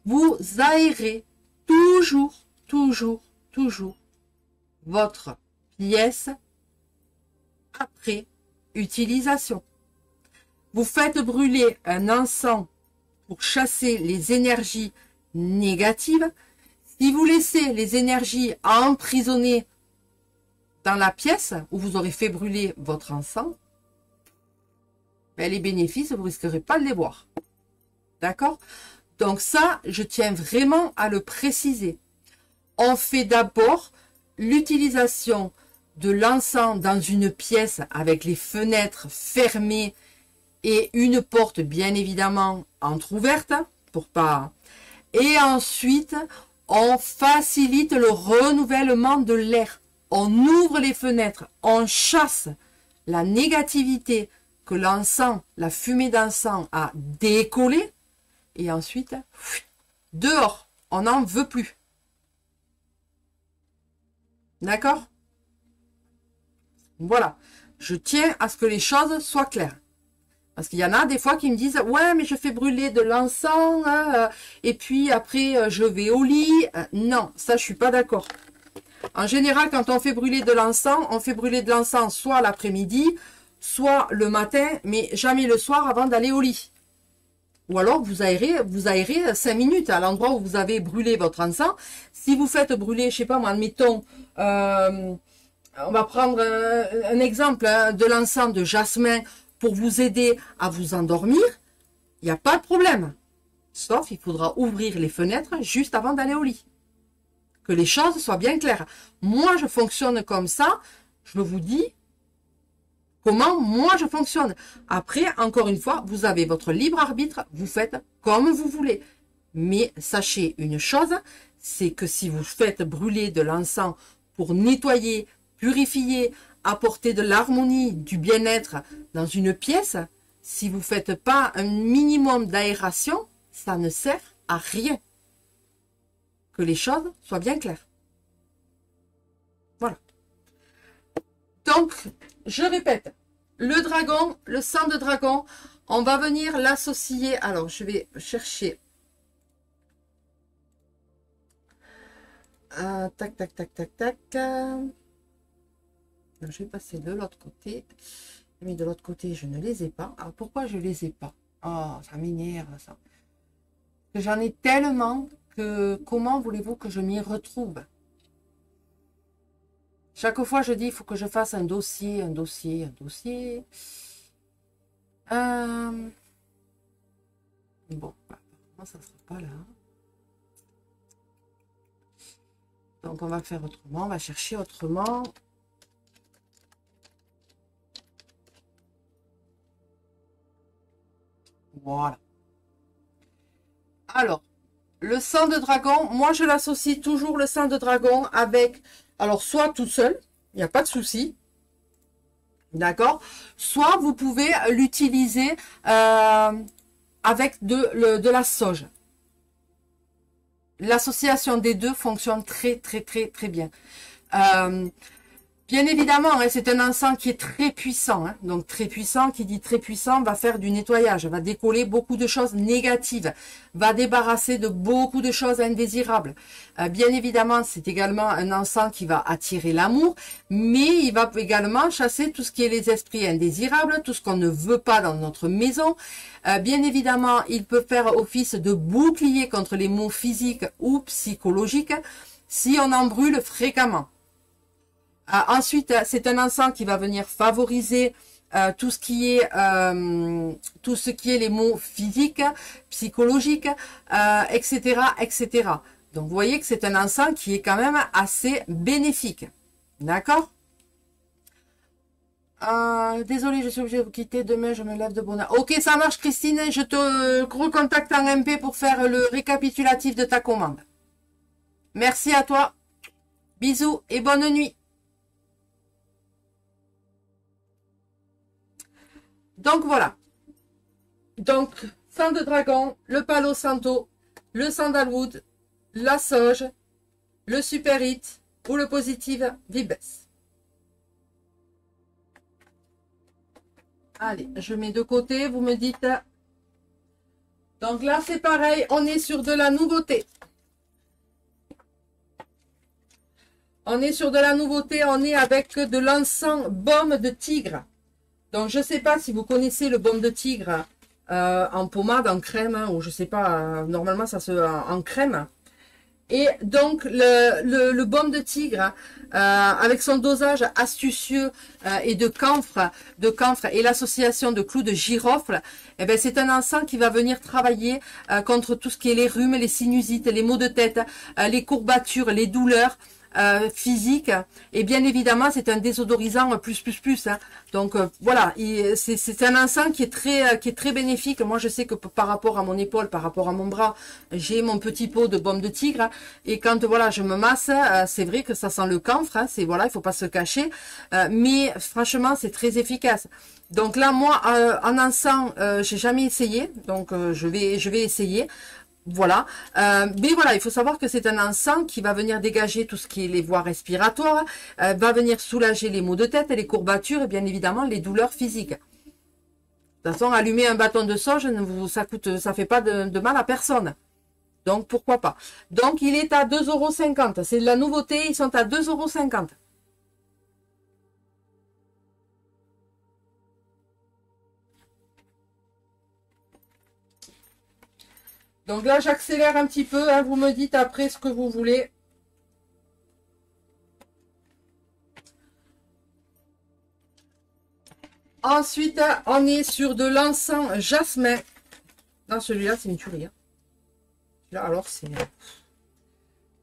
vous aérez toujours votre pièce après utilisation. Vous faites brûler un encens pour chasser les énergies négatives. Si vous laissez les énergies emprisonner dans la pièce où vous aurez fait brûler votre encens, ben les bénéfices, vous ne risquerez pas de les voir. D'accord? Donc ça, je tiens vraiment à le préciser. On fait d'abord l'utilisation de l'encens dans une pièce avec les fenêtres fermées et une porte bien évidemment entrouverte pour pas. Et ensuite, on facilite le renouvellement de l'air. On ouvre les fenêtres, on chasse la négativité que l'encens, la fumée d'encens a décollée. Et ensuite, dehors, on n'en veut plus. D'accord? Voilà. Je tiens à ce que les choses soient claires. Parce qu'il y en a des fois qui me disent « Ouais, mais je fais brûler de l'encens, et puis après, je vais au lit. » Non, ça, je suis pas d'accord. En général, quand on fait brûler de l'encens, on fait brûler de l'encens soit l'après-midi, soit le matin, mais jamais le soir avant d'aller au lit. Ou alors, vous aérez 5 minutes à l'endroit où vous avez brûlé votre encens. Si vous faites brûler, je sais pas moi, admettons, on va prendre un exemple de l'encens de jasmin pour vous aider à vous endormir, il n'y a pas de problème. Sauf, il faudra ouvrir les fenêtres juste avant d'aller au lit. Que les choses soient bien claires. Moi, je fonctionne comme ça. Je vous dis comment moi je fonctionne. Après, encore une fois, vous avez votre libre arbitre. Vous faites comme vous voulez. Mais sachez une chose, c'est que si vous faites brûler de l'encens pour nettoyer, purifier, apporter de l'harmonie, du bien-être dans une pièce, si vous ne faites pas un minimum d'aération, ça ne sert à rien. Que les choses soient bien claires. Voilà. Donc, je répète, le dragon, le sang de dragon, on va venir l'associer. Alors, je vais chercher. Tac, tac, tac, tac, tac. Je vais passer de l'autre côté. Mais de l'autre côté, je ne les ai pas. Alors, pourquoi je ne les ai pas? Oh, ça m'énerve, ça. J'en ai tellement que comment voulez-vous que je m'y retrouve? Chaque fois, je dis, il faut que je fasse un dossier, un dossier, un dossier. Bon, apparemment, ça ne sera pas là. Donc, on va faire autrement. On va chercher autrement. Voilà. Alors, le sang de dragon, moi je l'associe toujours le sang de dragon avec, alors soit tout seul, il n'y a pas de souci, d'accord, soit vous pouvez l'utiliser avec de la sauge. L'association des deux fonctionne très bien. Bien évidemment, hein, c'est un encens qui est très puissant. Hein, donc très puissant, qui dit très puissant, va faire du nettoyage, va décoller beaucoup de choses négatives, va débarrasser de beaucoup de choses indésirables. Bien évidemment, c'est également un encens qui va attirer l'amour, mais il va également chasser tout ce qui est les esprits indésirables, tout ce qu'on ne veut pas dans notre maison. Bien évidemment, il peut faire office de bouclier contre les maux physiques ou psychologiques si on en brûle fréquemment. Ensuite, c'est un encens qui va venir favoriser tout ce qui est les maux physiques, psychologiques, etc., etc. Donc, vous voyez que c'est un encens qui est quand même assez bénéfique. D'accord? Désolée, je suis obligée de vous quitter. Demain, je me lève de bonne heure. Ok, ça marche, Christine. Je te recontacte en MP pour faire le récapitulatif de ta commande. Merci à toi. Bisous et bonne nuit. Donc voilà. Donc, sang de dragon, le palo santo, le sandalwood, la sauge, le super hit ou le positive vibes. Allez, je mets de côté, vous me dites. Donc là, c'est pareil, on est sur de la nouveauté. On est sur de la nouveauté, on est avec de l'encens baume de tigre. Donc, je ne sais pas si vous connaissez le baume de tigre en pommade, en crème, hein, ou je ne sais pas, normalement, ça se en crème. Et donc, le baume de tigre, avec son dosage astucieux et de camphre et l'association de clous de girofle, eh ben, c'est un encens qui va venir travailler contre tout ce qui est les rhumes, les sinusites, les maux de tête, les courbatures, les douleurs physiques. Et bien évidemment, c'est un désodorisant plus. Hein. Donc voilà, c'est un encens qui est très bénéfique. Moi, je sais que par rapport à mon épaule, par rapport à mon bras, j'ai mon petit pot de baume de tigre. Hein, et quand voilà, je me masse, c'est vrai que ça sent le camphre. Hein, c'est voilà, il faut pas se cacher. Mais franchement, c'est très efficace. Donc là, moi, en encens, j'ai jamais essayé. Donc je vais essayer. Voilà, mais voilà, il faut savoir que c'est un encens qui va venir dégager tout ce qui est les voies respiratoires, va venir soulager les maux de tête et les courbatures et bien évidemment les douleurs physiques. De toute façon, allumer un bâton de sauge, ça fait pas de mal à personne. Donc pourquoi pas. Donc il est à 2,50 €. C'est de la nouveauté, ils sont à 2,50 €. Donc là, j'accélère un petit peu. Hein, vous me dites après ce que vous voulez. Ensuite, on est sur de l'encens jasmin. Non, celui-là, c'est une tuerie. Hein. Là, alors, c'est...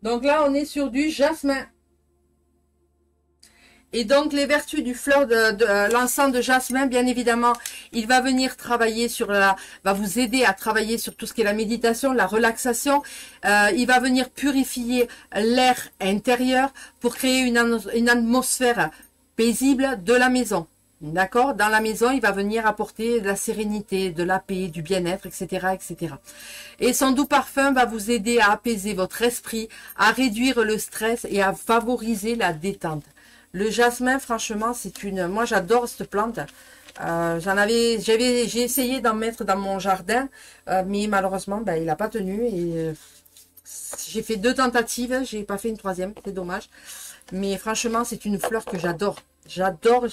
Donc là, on est sur du jasmin. Et donc, les vertus du fleur de l'encens de jasmin, bien évidemment, il va venir travailler va vous aider à travailler sur tout ce qui est la méditation, la relaxation. Il va venir purifier l'air intérieur pour créer une atmosphère paisible de la maison. D'accord? Dans la maison, il va venir apporter de la sérénité, de la paix, du bien-être, etc., etc. Et son doux parfum va vous aider à apaiser votre esprit, à réduire le stress et à favoriser la détente. Le jasmin, franchement, moi, j'adore cette plante. J'ai essayé d'en mettre dans mon jardin, mais malheureusement, ben, il n'a pas tenu. Et j'ai fait 2 tentatives, j'ai pas fait une 3e, c'est dommage. Mais franchement, c'est une fleur que j'adore. J'adore.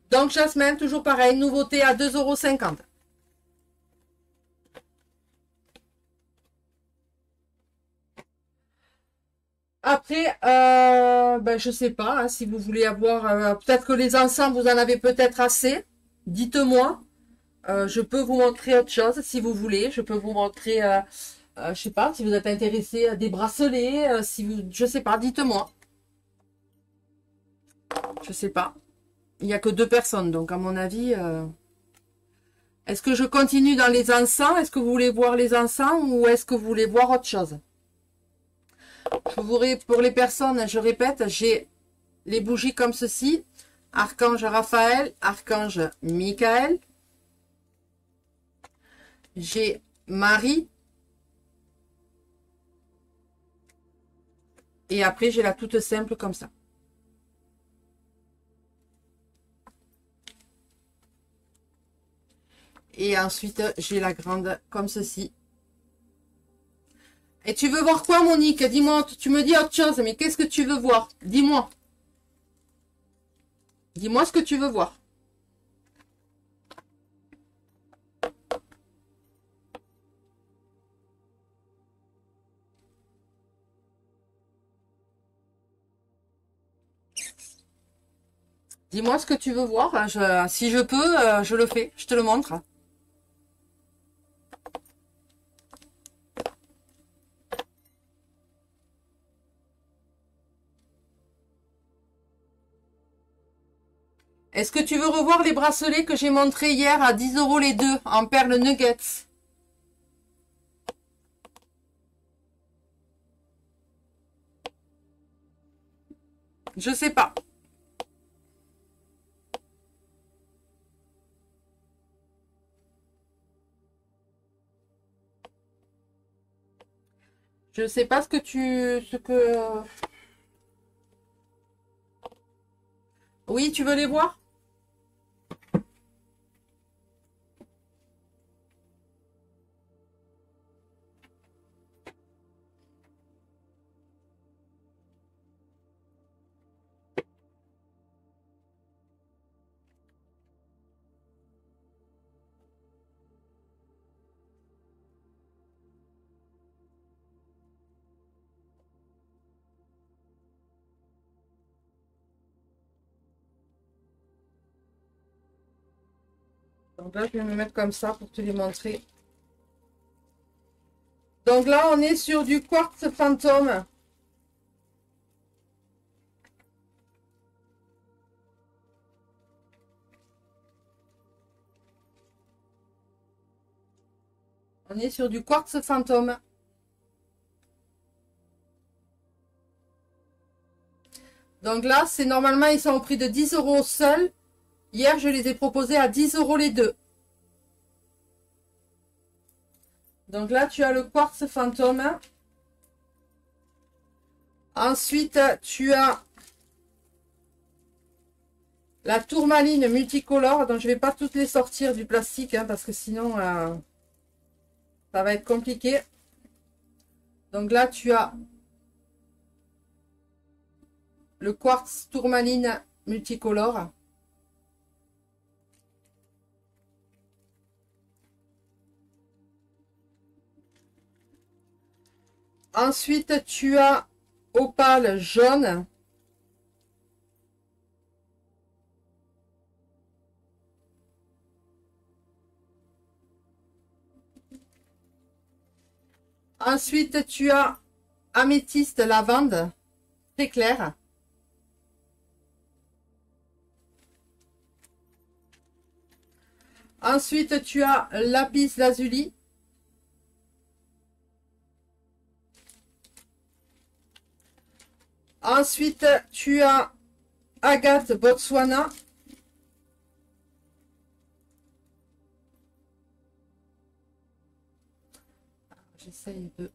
Donc, jasmin, toujours pareil, nouveauté à 2,50 €. Après, ben, je sais pas, hein, si vous voulez avoir, peut-être que les encens, vous en avez peut-être assez. Dites-moi. Je peux vous montrer autre chose si vous voulez. Je peux vous montrer, je sais pas, si vous êtes intéressé à des bracelets, je sais pas, dites-moi. Je sais pas. Il n'y a que 2 personnes, donc à mon avis, est-ce que je continue dans les encens? Est-ce que vous voulez voir les encens ou est-ce que vous voulez voir autre chose? Pour les personnes, je répète, j'ai les bougies comme ceci. Archange Raphaël, Archange Michael. J'ai Marie. Et après, j'ai la toute simple comme ça. Et ensuite, j'ai la grande comme ceci. Et tu veux voir quoi, Monique? Dis-moi, tu me dis autre chose, mais qu'est-ce que tu veux voir? Dis-moi. Dis-moi ce que tu veux voir. Dis-moi ce que tu veux voir. Si je peux, je le fais. Je te le montre. Est-ce que tu veux revoir les bracelets que j'ai montrés hier à 10 € les deux en perles nuggets? Je sais pas. Je sais pas Oui, tu veux les voir? Donc là, je vais me mettre comme ça pour te les montrer. Donc là, on est sur du quartz fantôme. On est sur du quartz fantôme. Donc là, c'est normalement, ils sont au prix de 10 € seul. Hier, je les ai proposés à 10 € les deux. Donc là, tu as le quartz fantôme. Ensuite, tu as la tourmaline multicolore. Donc, je ne vais pas toutes les sortir du plastique hein, parce que sinon, ça va être compliqué. Donc là, tu as le quartz tourmaline multicolore. Ensuite, tu as opale jaune. Ensuite, tu as améthyste lavande, très clair. Ensuite, tu as lapis lazuli. Ensuite, tu as agate Botswana. J'essaye de...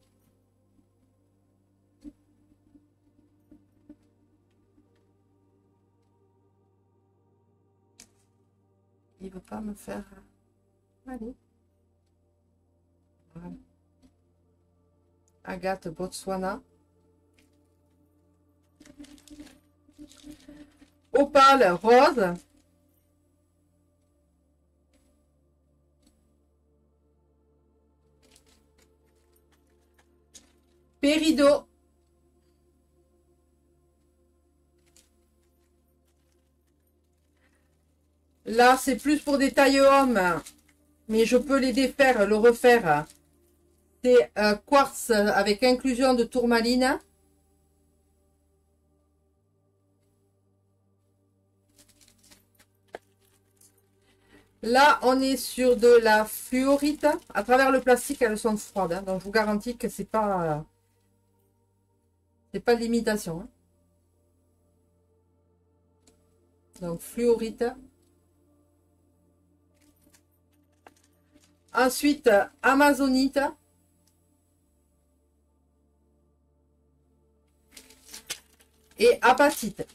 Il veut pas me faire... Allez. Voilà. Agate Botswana. Opale rose. Péridot. Là, c'est plus pour des tailles hommes, mais je peux les défaire, le refaire. C'est quartz avec inclusion de tourmaline. Là, on est sur de la fluorite. À travers le plastique, elles sont froides. Hein, donc, je vous garantis que c'est pas de l'imitation. Hein. Donc, fluorite. Ensuite, amazonite. Et apatite.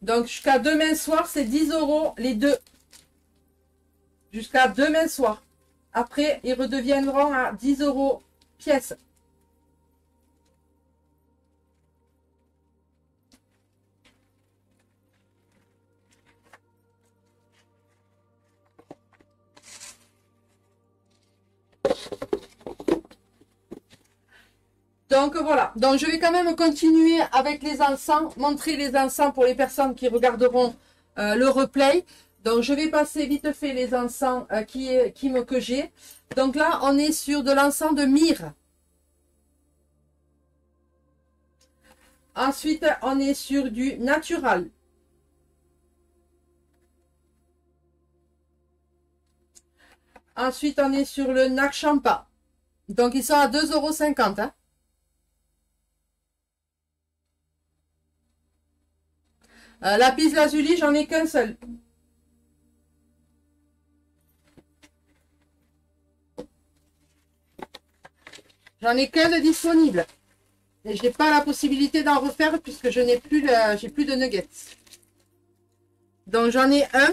Donc, jusqu'à demain soir, c'est 10 € les deux. Jusqu'à demain soir. Après, ils redeviendront à 10 € pièce. Donc voilà, donc je vais quand même continuer avec les encens, montrer les encens pour les personnes qui regarderont le replay. Donc je vais passer vite fait les encens que j'ai. Donc là, on est sur de l'encens de myrrhe. Ensuite, on est sur du natural. Ensuite, on est sur le Nak Champa. Donc, ils sont à 2,50 €. Hein. Lapis lazuli, j'en ai qu'un seul. J'en ai qu'un de disponible. Et je n'ai pas la possibilité d'en refaire puisque je n'ai plus, j'ai plus de nuggets. Donc, j'en ai un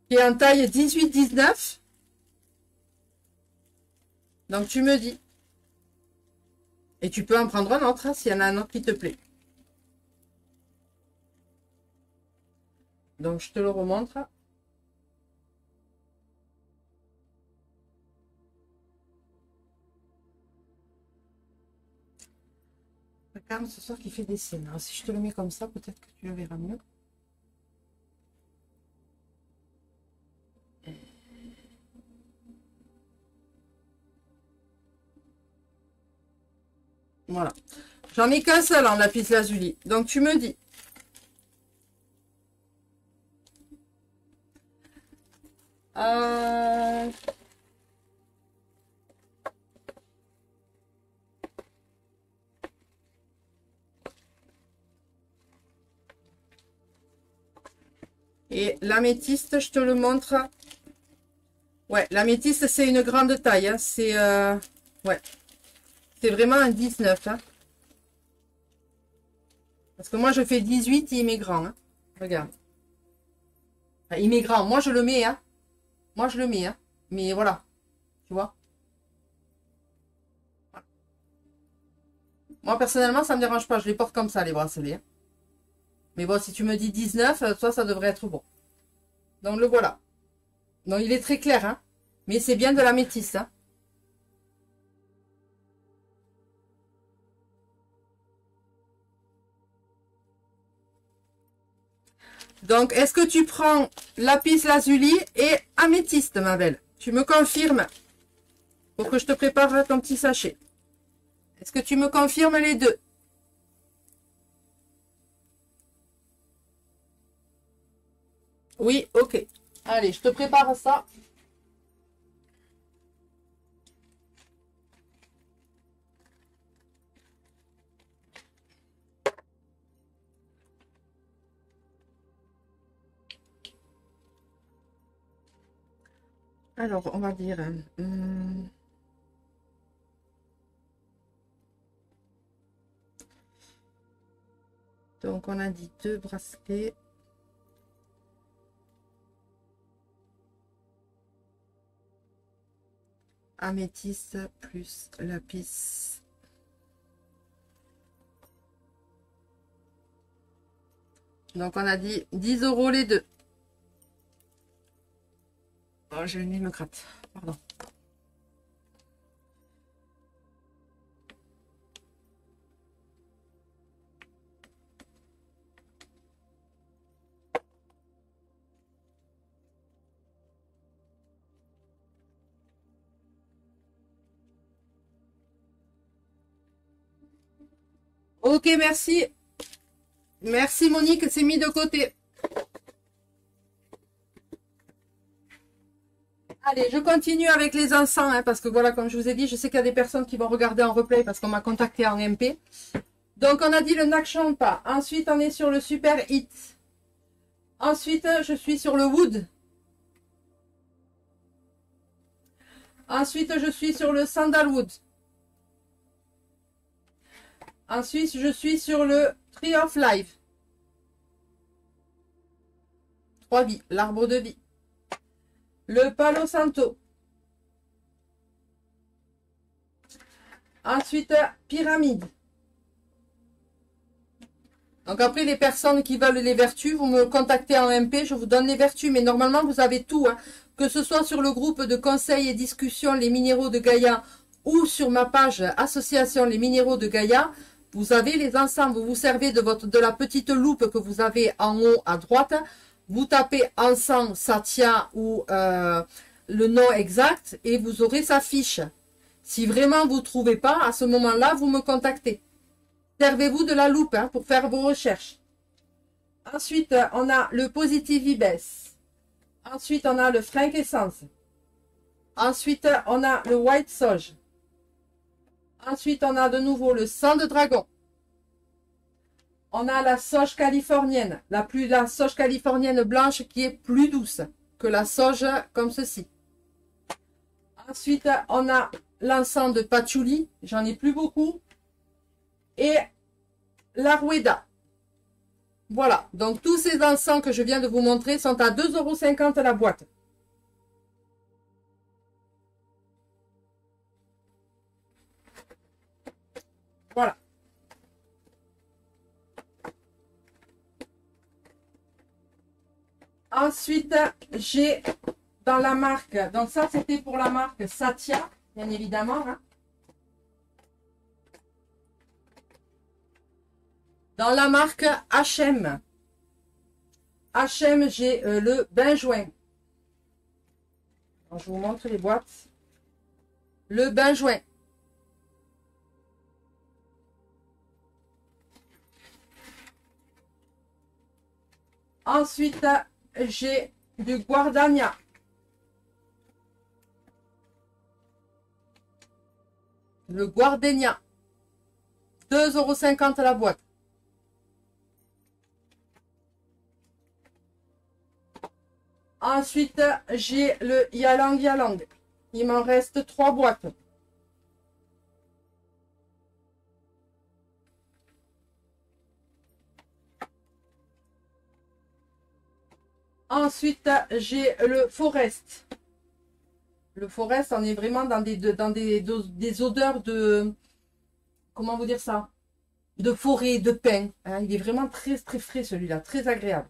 qui est en taille 18-19. Donc, tu me dis. Et tu peux en prendre un autre hein, s'il y en a un autre qui te plaît. Donc, je te le remontre. Regarde ce soir qui fait des scènes. Alors, si je te le mets comme ça, peut-être que tu le verras mieux. Voilà. J'en ai qu'un seul en lapis lazuli. Donc, tu me dis. Et l'améthyste, je te le montre. Ouais, l'améthyste, c'est une grande taille. Hein. C'est ouais. C'est vraiment un 19. Hein. Parce que moi, je fais 18 et il m'est grand. Hein. Regarde. Enfin, il m'est grand. Moi, je le mets. Hein. Moi, je le mets. Hein. Mais voilà. Tu vois. Voilà. Moi, personnellement, ça ne me dérange pas. Je les porte comme ça, les bracelets. Hein. Mais bon, si tu me dis 19, toi, ça devrait être bon. Donc, le voilà. Donc, il est très clair. Hein. Mais c'est bien de l'améthyste. Hein. Donc, est-ce que tu prends lapis lazuli et améthyste, ma belle? Tu me confirmes pour que je te prépare ton petit sachet. Est-ce que tu me confirmes les deux? Oui, ok. Allez, je te prépare ça. Alors, on va dire... donc, on a dit 2 bracelets. Améthyste plus lapis. Donc, on a dit 10 € les deux. Oh, j'ai le nez me gratte. Pardon. Ok, merci. Merci Monique, c'est mis de côté. Allez, je continue avec les encens, hein, parce que voilà, comme je vous ai dit, je sais qu'il y a des personnes qui vont regarder en replay parce qu'on m'a contacté en MP. Donc, on a dit le Nak Champa. Ensuite, on est sur le Super Hit. Ensuite, je suis sur le Wood. Ensuite, je suis sur le Sandalwood. Ensuite, je suis sur le Tree of Life. 3 vies, l'arbre de vie. Le Palo Santo. Ensuite, Pyramide. Donc après, les personnes qui veulent les vertus, vous me contactez en MP, je vous donne les vertus. Mais normalement, vous avez tout. Hein. Que ce soit sur le groupe de conseils et discussions Les Minéraux de Gaïa ou sur ma page Association Les Minéraux de Gaïa, vous avez les ensembles. Vous vous servez de la petite loupe que vous avez en haut à droite. Vous tapez encens Satya ou le nom exact et vous aurez sa fiche. Si vraiment vous ne trouvez pas, à ce moment-là, vous me contactez. Servez-vous de la loupe hein, pour faire vos recherches. Ensuite, on a le Positive Vibes. Ensuite, on a le Frankincense. Ensuite, on a le White Sage. Ensuite, on a de nouveau le sang de dragon. On a la sauge californienne, la sauge californienne blanche qui est plus douce que la sauge comme ceci. Ensuite, on a l'encens de patchouli, j'en ai plus beaucoup. Et la Rueda. Voilà, donc tous ces encens que je viens de vous montrer sont à 2,50 € la boîte. Voilà. Ensuite, j'ai dans la marque, donc ça c'était pour la marque Satya, bien évidemment. Hein. Dans la marque H&M. H&M, j'ai le benjoin. Je vous montre les boîtes. Le benjoin. Ensuite, j'ai du Guardania. Le Gardenia. 2,50 € la boîte. Ensuite, j'ai le Yalang Yalang. Il m'en reste 3 boîtes. Ensuite, j'ai le Forest. Le Forest, on est vraiment dans des odeurs de... Comment vous dire ça? De forêt, de pin. Hein, il est vraiment très, très frais celui-là. Très agréable.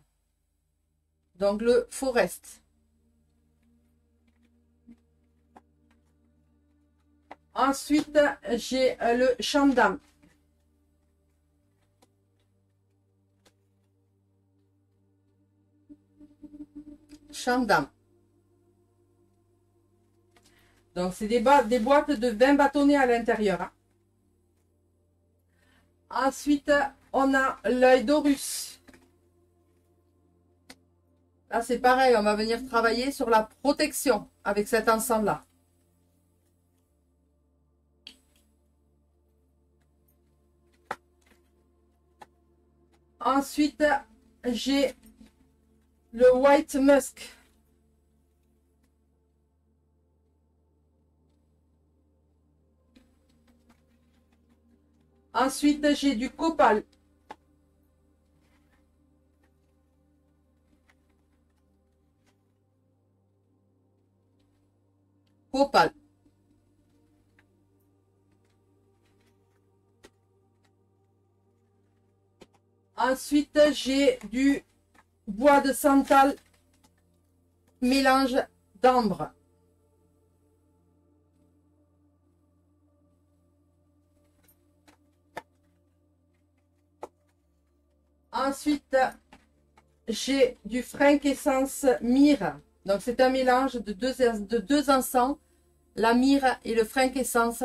Donc, le Forest. Ensuite, j'ai le Shandam. Shandam. Donc, c'est des boîtes de 20 bâtonnets à l'intérieur. Hein. Ensuite, on a l'œil d'Horus. Là, c'est pareil, on va venir travailler sur la protection avec cet encens-là. Ensuite, j'ai le White Musk. Ensuite, j'ai du copal. Copal. Ensuite, j'ai du bois de santal mélange d'ambre. Ensuite, j'ai du frankincense myrrhe. Donc, c'est un mélange de deux encens, la myrrhe et le frankincense.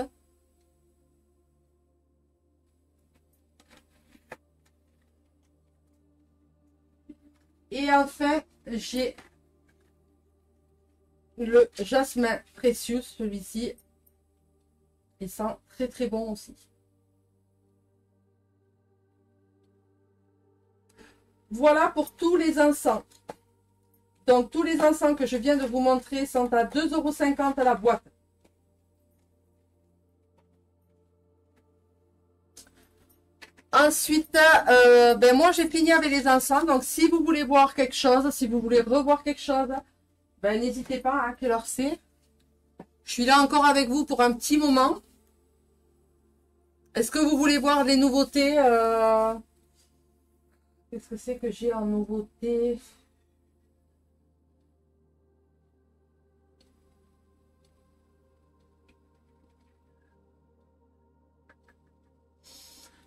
Et enfin, j'ai le jasmin précieux, celui-ci. Il sent très très bon aussi. Voilà pour tous les encens. Donc, tous les encens que je viens de vous montrer sont à 2,50 € la boîte. Ensuite, ben moi, j'ai fini avec les encens. Donc, si vous voulez voir quelque chose, si vous voulez revoir quelque chose, ben, n'hésitez pas, à quelle heure c'est. Je suis là encore avec vous pour un petit moment. Est-ce que vous voulez voir les nouveautés Qu'est-ce que c'est que j'ai en nouveauté?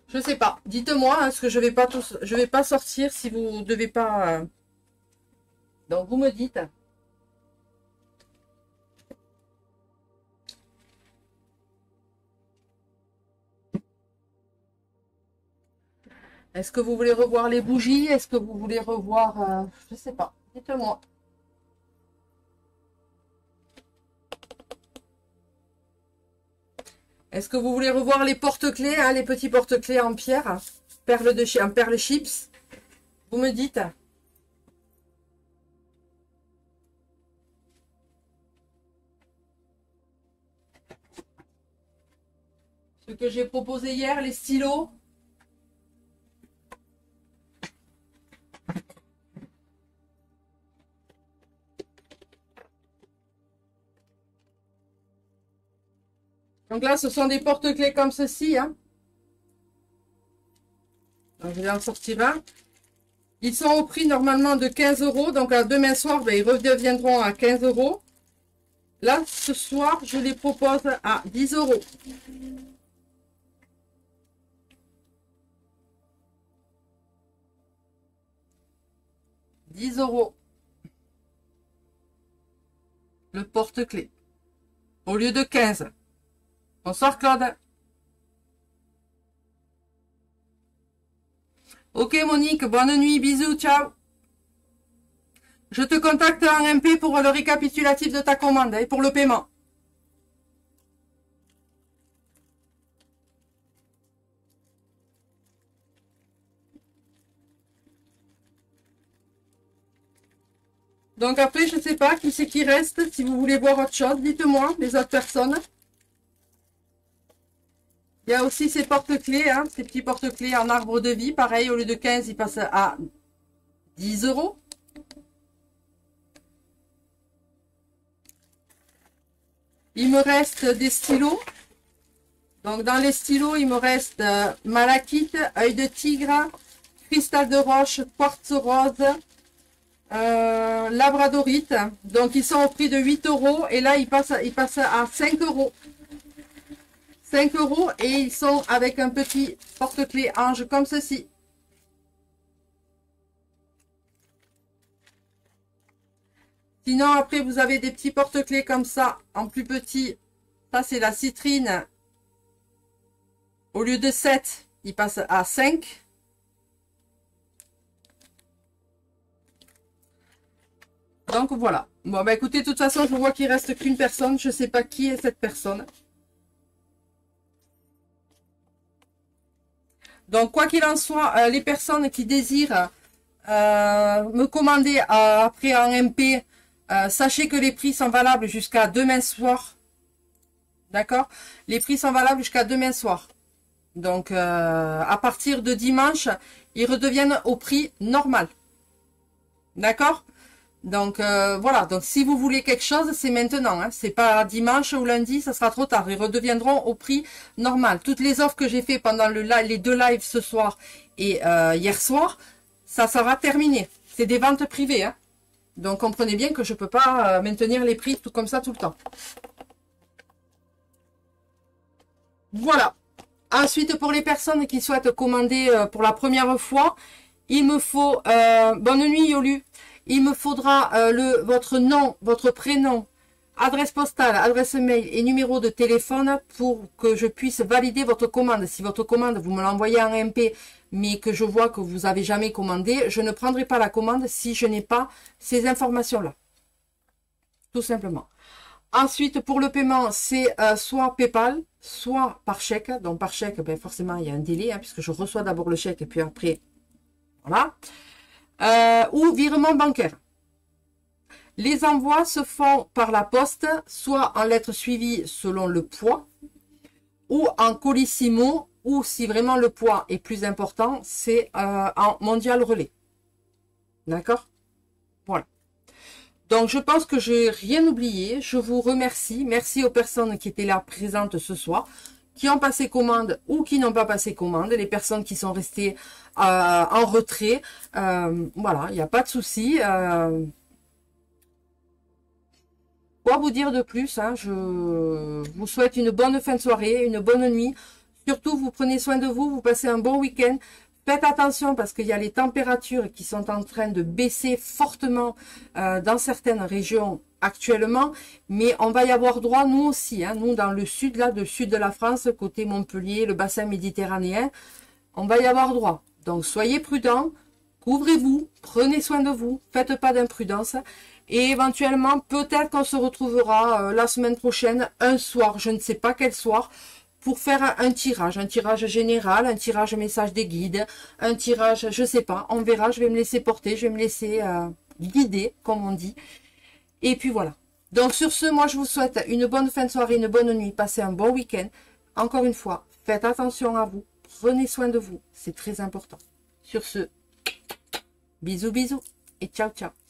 Je sais pas. Dites-moi, hein, parce que je vais pas sortir si vous devez pas. Donc vous me dites. Est-ce que vous voulez revoir les bougies? Est-ce que vous voulez revoir... je ne sais pas. Dites-moi. Est-ce que vous voulez revoir les porte-clés, hein, les petits porte-clés en pierre, en perles chips? Vous me dites. Ce que j'ai proposé hier, les stylos. Donc là, ce sont des porte-clés comme ceci. Hein. Donc, je vais en sortir un. Ils sont au prix normalement de 15 €. Donc demain soir, ben, ils redeviendront à 15 €. Là, ce soir, je les propose à 10 €. Le porte-clés. Au lieu de 15. Bonsoir Claude. Ok Monique, bonne nuit, bisous, ciao. Je te contacte en MP pour le récapitulatif de ta commande et pour le paiement. Donc après, je ne sais pas qui c'est qui reste. Si vous voulez voir autre chose, dites-moi, les autres personnes. Il y a aussi ces porte-clés, hein, ces petits porte-clés en arbre de vie. Pareil, au lieu de 15, ils passent à 10 €. Il me reste des stylos. Donc dans les stylos, il me reste malachite, œil de tigre, cristal de roche, quartz rose, labradorite. Donc ils sont au prix de 8 € et là ils passent à 5 €. 5 € et ils sont avec un petit porte-clés ange comme ceci. Sinon après vous avez des petits porte-clés comme ça en plus petit. Ça c'est la citrine. Au lieu de 7, il passe à 5. Donc voilà. Bon bah écoutez, de toute façon je vois qu'il reste qu'une personne. Je ne sais pas qui est cette personne. Donc, quoi qu'il en soit, les personnes qui désirent me commander après en MP, sachez que les prix sont valables jusqu'à demain soir. D'accord? Les prix sont valables jusqu'à demain soir. Donc, à partir de dimanche, ils redeviennent au prix normal. D'accord? Donc, voilà. Donc, si vous voulez quelque chose, c'est maintenant. Hein. C'est pas dimanche ou lundi, ça sera trop tard. Ils redeviendront au prix normal. Toutes les offres que j'ai fait pendant les 2 lives ce soir et hier soir, ça sera terminé. C'est des ventes privées. Hein. Donc, comprenez bien que je peux pas maintenir les prix tout comme ça tout le temps. Voilà. Ensuite, pour les personnes qui souhaitent commander pour la première fois, il me faut... bonne nuit, Yolu. Il me faudra votre nom, votre prénom, adresse postale, adresse mail et numéro de téléphone pour que je puisse valider votre commande. Si votre commande, vous me l'envoyez en MP, mais que je vois que vous n'avez jamais commandé, je ne prendrai pas la commande si je n'ai pas ces informations-là. Tout simplement. Ensuite, pour le paiement, c'est soit PayPal, soit par chèque. Donc par chèque, ben, forcément, il y a un délai, hein, puisque je reçois d'abord le chèque et puis après, voilà. Ou virement bancaire. Les envois se font par la poste, soit en lettres suivies selon le poids, ou en colissimo, ou si vraiment le poids est plus important, c'est en mondial relais. D'accord? Voilà. Donc, je pense que j'ai rien oublié. Je vous remercie. Merci aux personnes qui étaient là présentes ce soir, qui ont passé commande ou qui n'ont pas passé commande, les personnes qui sont restées en retrait. Voilà, il n'y a pas de souci. Quoi vous dire de plus, hein, je vous souhaite une bonne fin de soirée, une bonne nuit. Surtout, vous prenez soin de vous, vous passez un bon week-end. Faites attention parce qu'il y a les températures qui sont en train de baisser fortement dans certaines régions actuellement, mais on va y avoir droit nous aussi, hein, nous dans le sud, là, le sud de la France, côté Montpellier, le bassin méditerranéen, on va y avoir droit. Donc, soyez prudents, couvrez-vous, prenez soin de vous, faites pas d'imprudence. Et éventuellement, peut-être qu'on se retrouvera la semaine prochaine, un soir, je ne sais pas quel soir, pour faire un tirage général, un tirage message des guides, un tirage, je sais pas, on verra, je vais me laisser porter, je vais me laisser guider, comme on dit. Et puis voilà. Donc sur ce, moi je vous souhaite une bonne fin de soirée, une bonne nuit, passez un bon week-end. Encore une fois, faites attention à vous, prenez soin de vous, c'est très important. Sur ce, bisous bisous et ciao ciao.